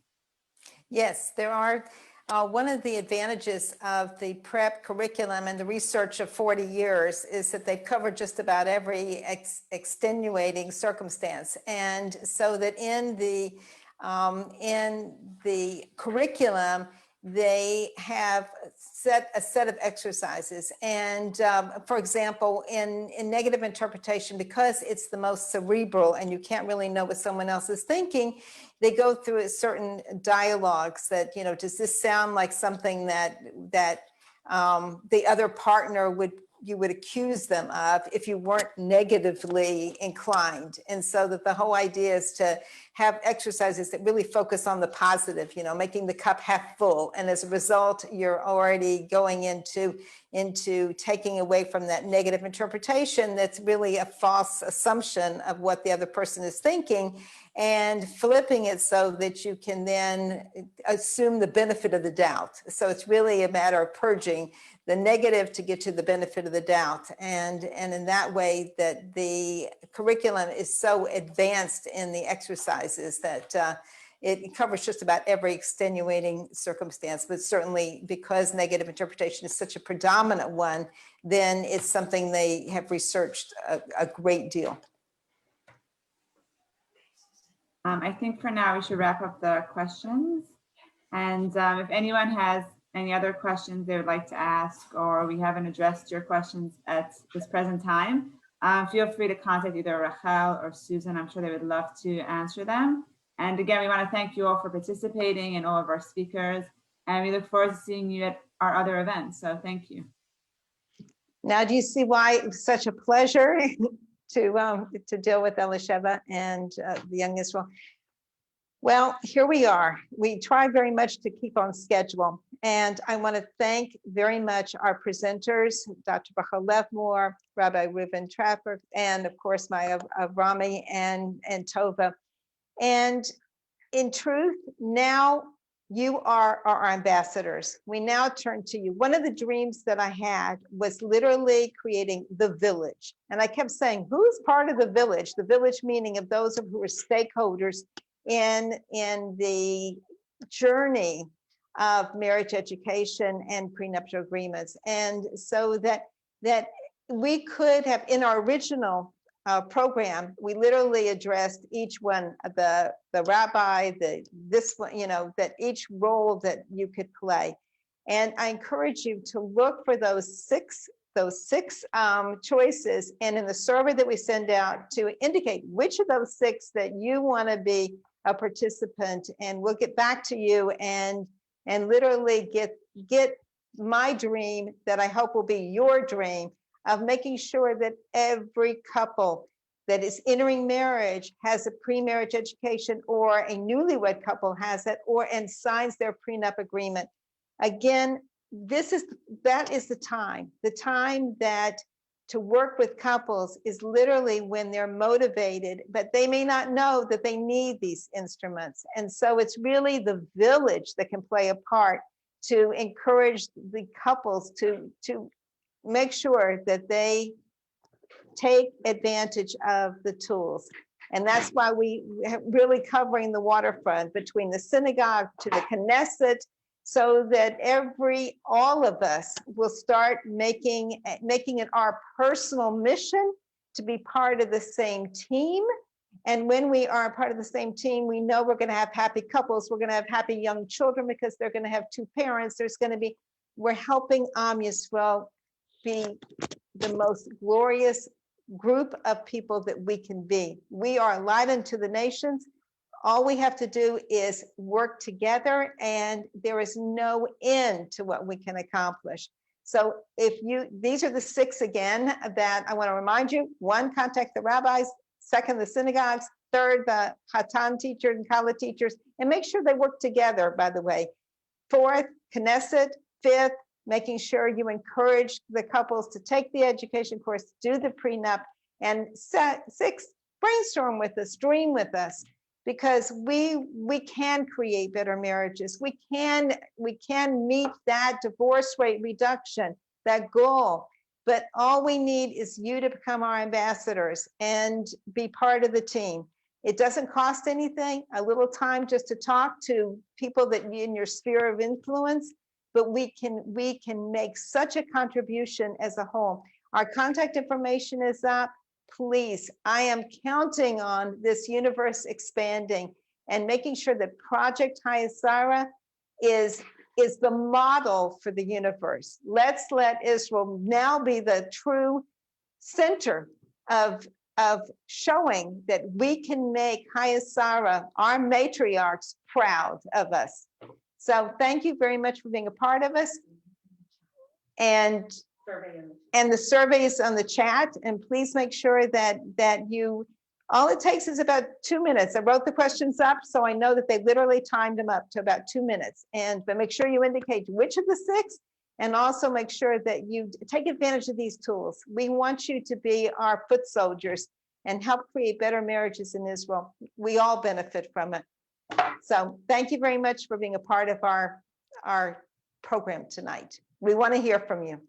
Yes, there are. One of the advantages of the prep curriculum and the research of 40 years is that they've covered just about every extenuating circumstance. And so that in the curriculum, they have a set of exercises. And for example, in negative interpretation, because it's the most cerebral and you can't really know what someone else is thinking, they go through a certain dialogues that, does this sound like something that the other partner you would accuse them of if you weren't negatively inclined. And so that the whole idea is to have exercises that really focus on the positive, making the cup half full. And as a result, you're already going into taking away from that negative interpretation that's really a false assumption of what the other person is thinking, and flipping it so that you can then assume the benefit of the doubt. So it's really a matter of purging the negative to get to the benefit of the doubt. And in that way, that the curriculum is so advanced in the exercises that it covers just about every extenuating circumstance, but certainly because negative interpretation is such a predominant one, then it's something they have researched a great deal. I think for now we should wrap up the questions. And if anyone has any other questions they would like to ask, or we haven't addressed your questions at this present time, feel free to contact either Rachel or Susan. I'm sure they would love to answer them. And again, we want to thank you all for participating and all of our speakers. And we look forward to seeing you at our other events. So thank you. Now, do you see why it was such a pleasure to deal with Elisheva and the young Israel? Well, here we are. We try very much to keep on schedule. And I want to thank very much our presenters, Dr. Rachel Levmore, Rabbi Reuven Traffer, and of course, my Rami and Tova. And in truth, now you are our ambassadors. We now turn to you. One of the dreams that I had was literally creating the village. And I kept saying, who's part of the village? The village meaning of those who are stakeholders in the journey of marriage education and prenuptial agreements. And so that we could have, in our original program, we literally addressed each one, the rabbi, this one, that each role that you could play. And I encourage you to look for those six choices, and in the survey that we send out, to indicate which of those six that you want to be a participant, and we'll get back to you and literally get my dream that I hope will be your dream of making sure that every couple that is entering marriage has a pre-marriage education, or a newlywed couple has it, and signs their prenup agreement. Again, that is the time that to work with couples is literally when they're motivated, but they may not know that they need these instruments. And so it's really the village that can play a part to encourage the couples to make sure that they take advantage of the tools. And that's why we are really covering the waterfront between the synagogue to the Knesset, so that all of us will start making it our personal mission to be part of the same team. And when we are part of the same team, we know we're going to have happy couples. We're going to have happy young children because they're going to have two parents. We're helping Am Yisrael be the most glorious group of people that we can be. We are a light unto the nations. All we have to do is work together, and there is no end to what we can accomplish. So these are the six again that I want to remind you. 1, contact the rabbis. 2, the synagogues. 3, the Hatan teachers and Kala teachers, and make sure they work together, by the way. 4th, Knesset. 5th, making sure you encourage the couples to take the education course, do the prenup. And 6th, brainstorm with us, dream with us, because we can create better marriages. We can meet that divorce rate reduction, that goal. But all we need is you to become our ambassadors and be part of the team. It doesn't cost anything, a little time just to talk to people that in your sphere of influence, but we can make such a contribution as a whole. Our contact information is up. Please, I am counting on this universe expanding and making sure that Project Hayasara is the model for the universe. Let's let Israel now be the true center of showing that we can make Hayasara, our matriarchs, proud of us. So thank you very much for being a part of us. And the survey is on the chat, and please make sure that all it takes is about 2 minutes. I wrote the questions up, so I know that they literally timed them up to about 2 minutes. But make sure you indicate which of the 6, and also make sure that you take advantage of these tools. We want you to be our foot soldiers and help create better marriages in Israel. We all benefit from it. So thank you very much for being a part of our program tonight. We want to hear from you.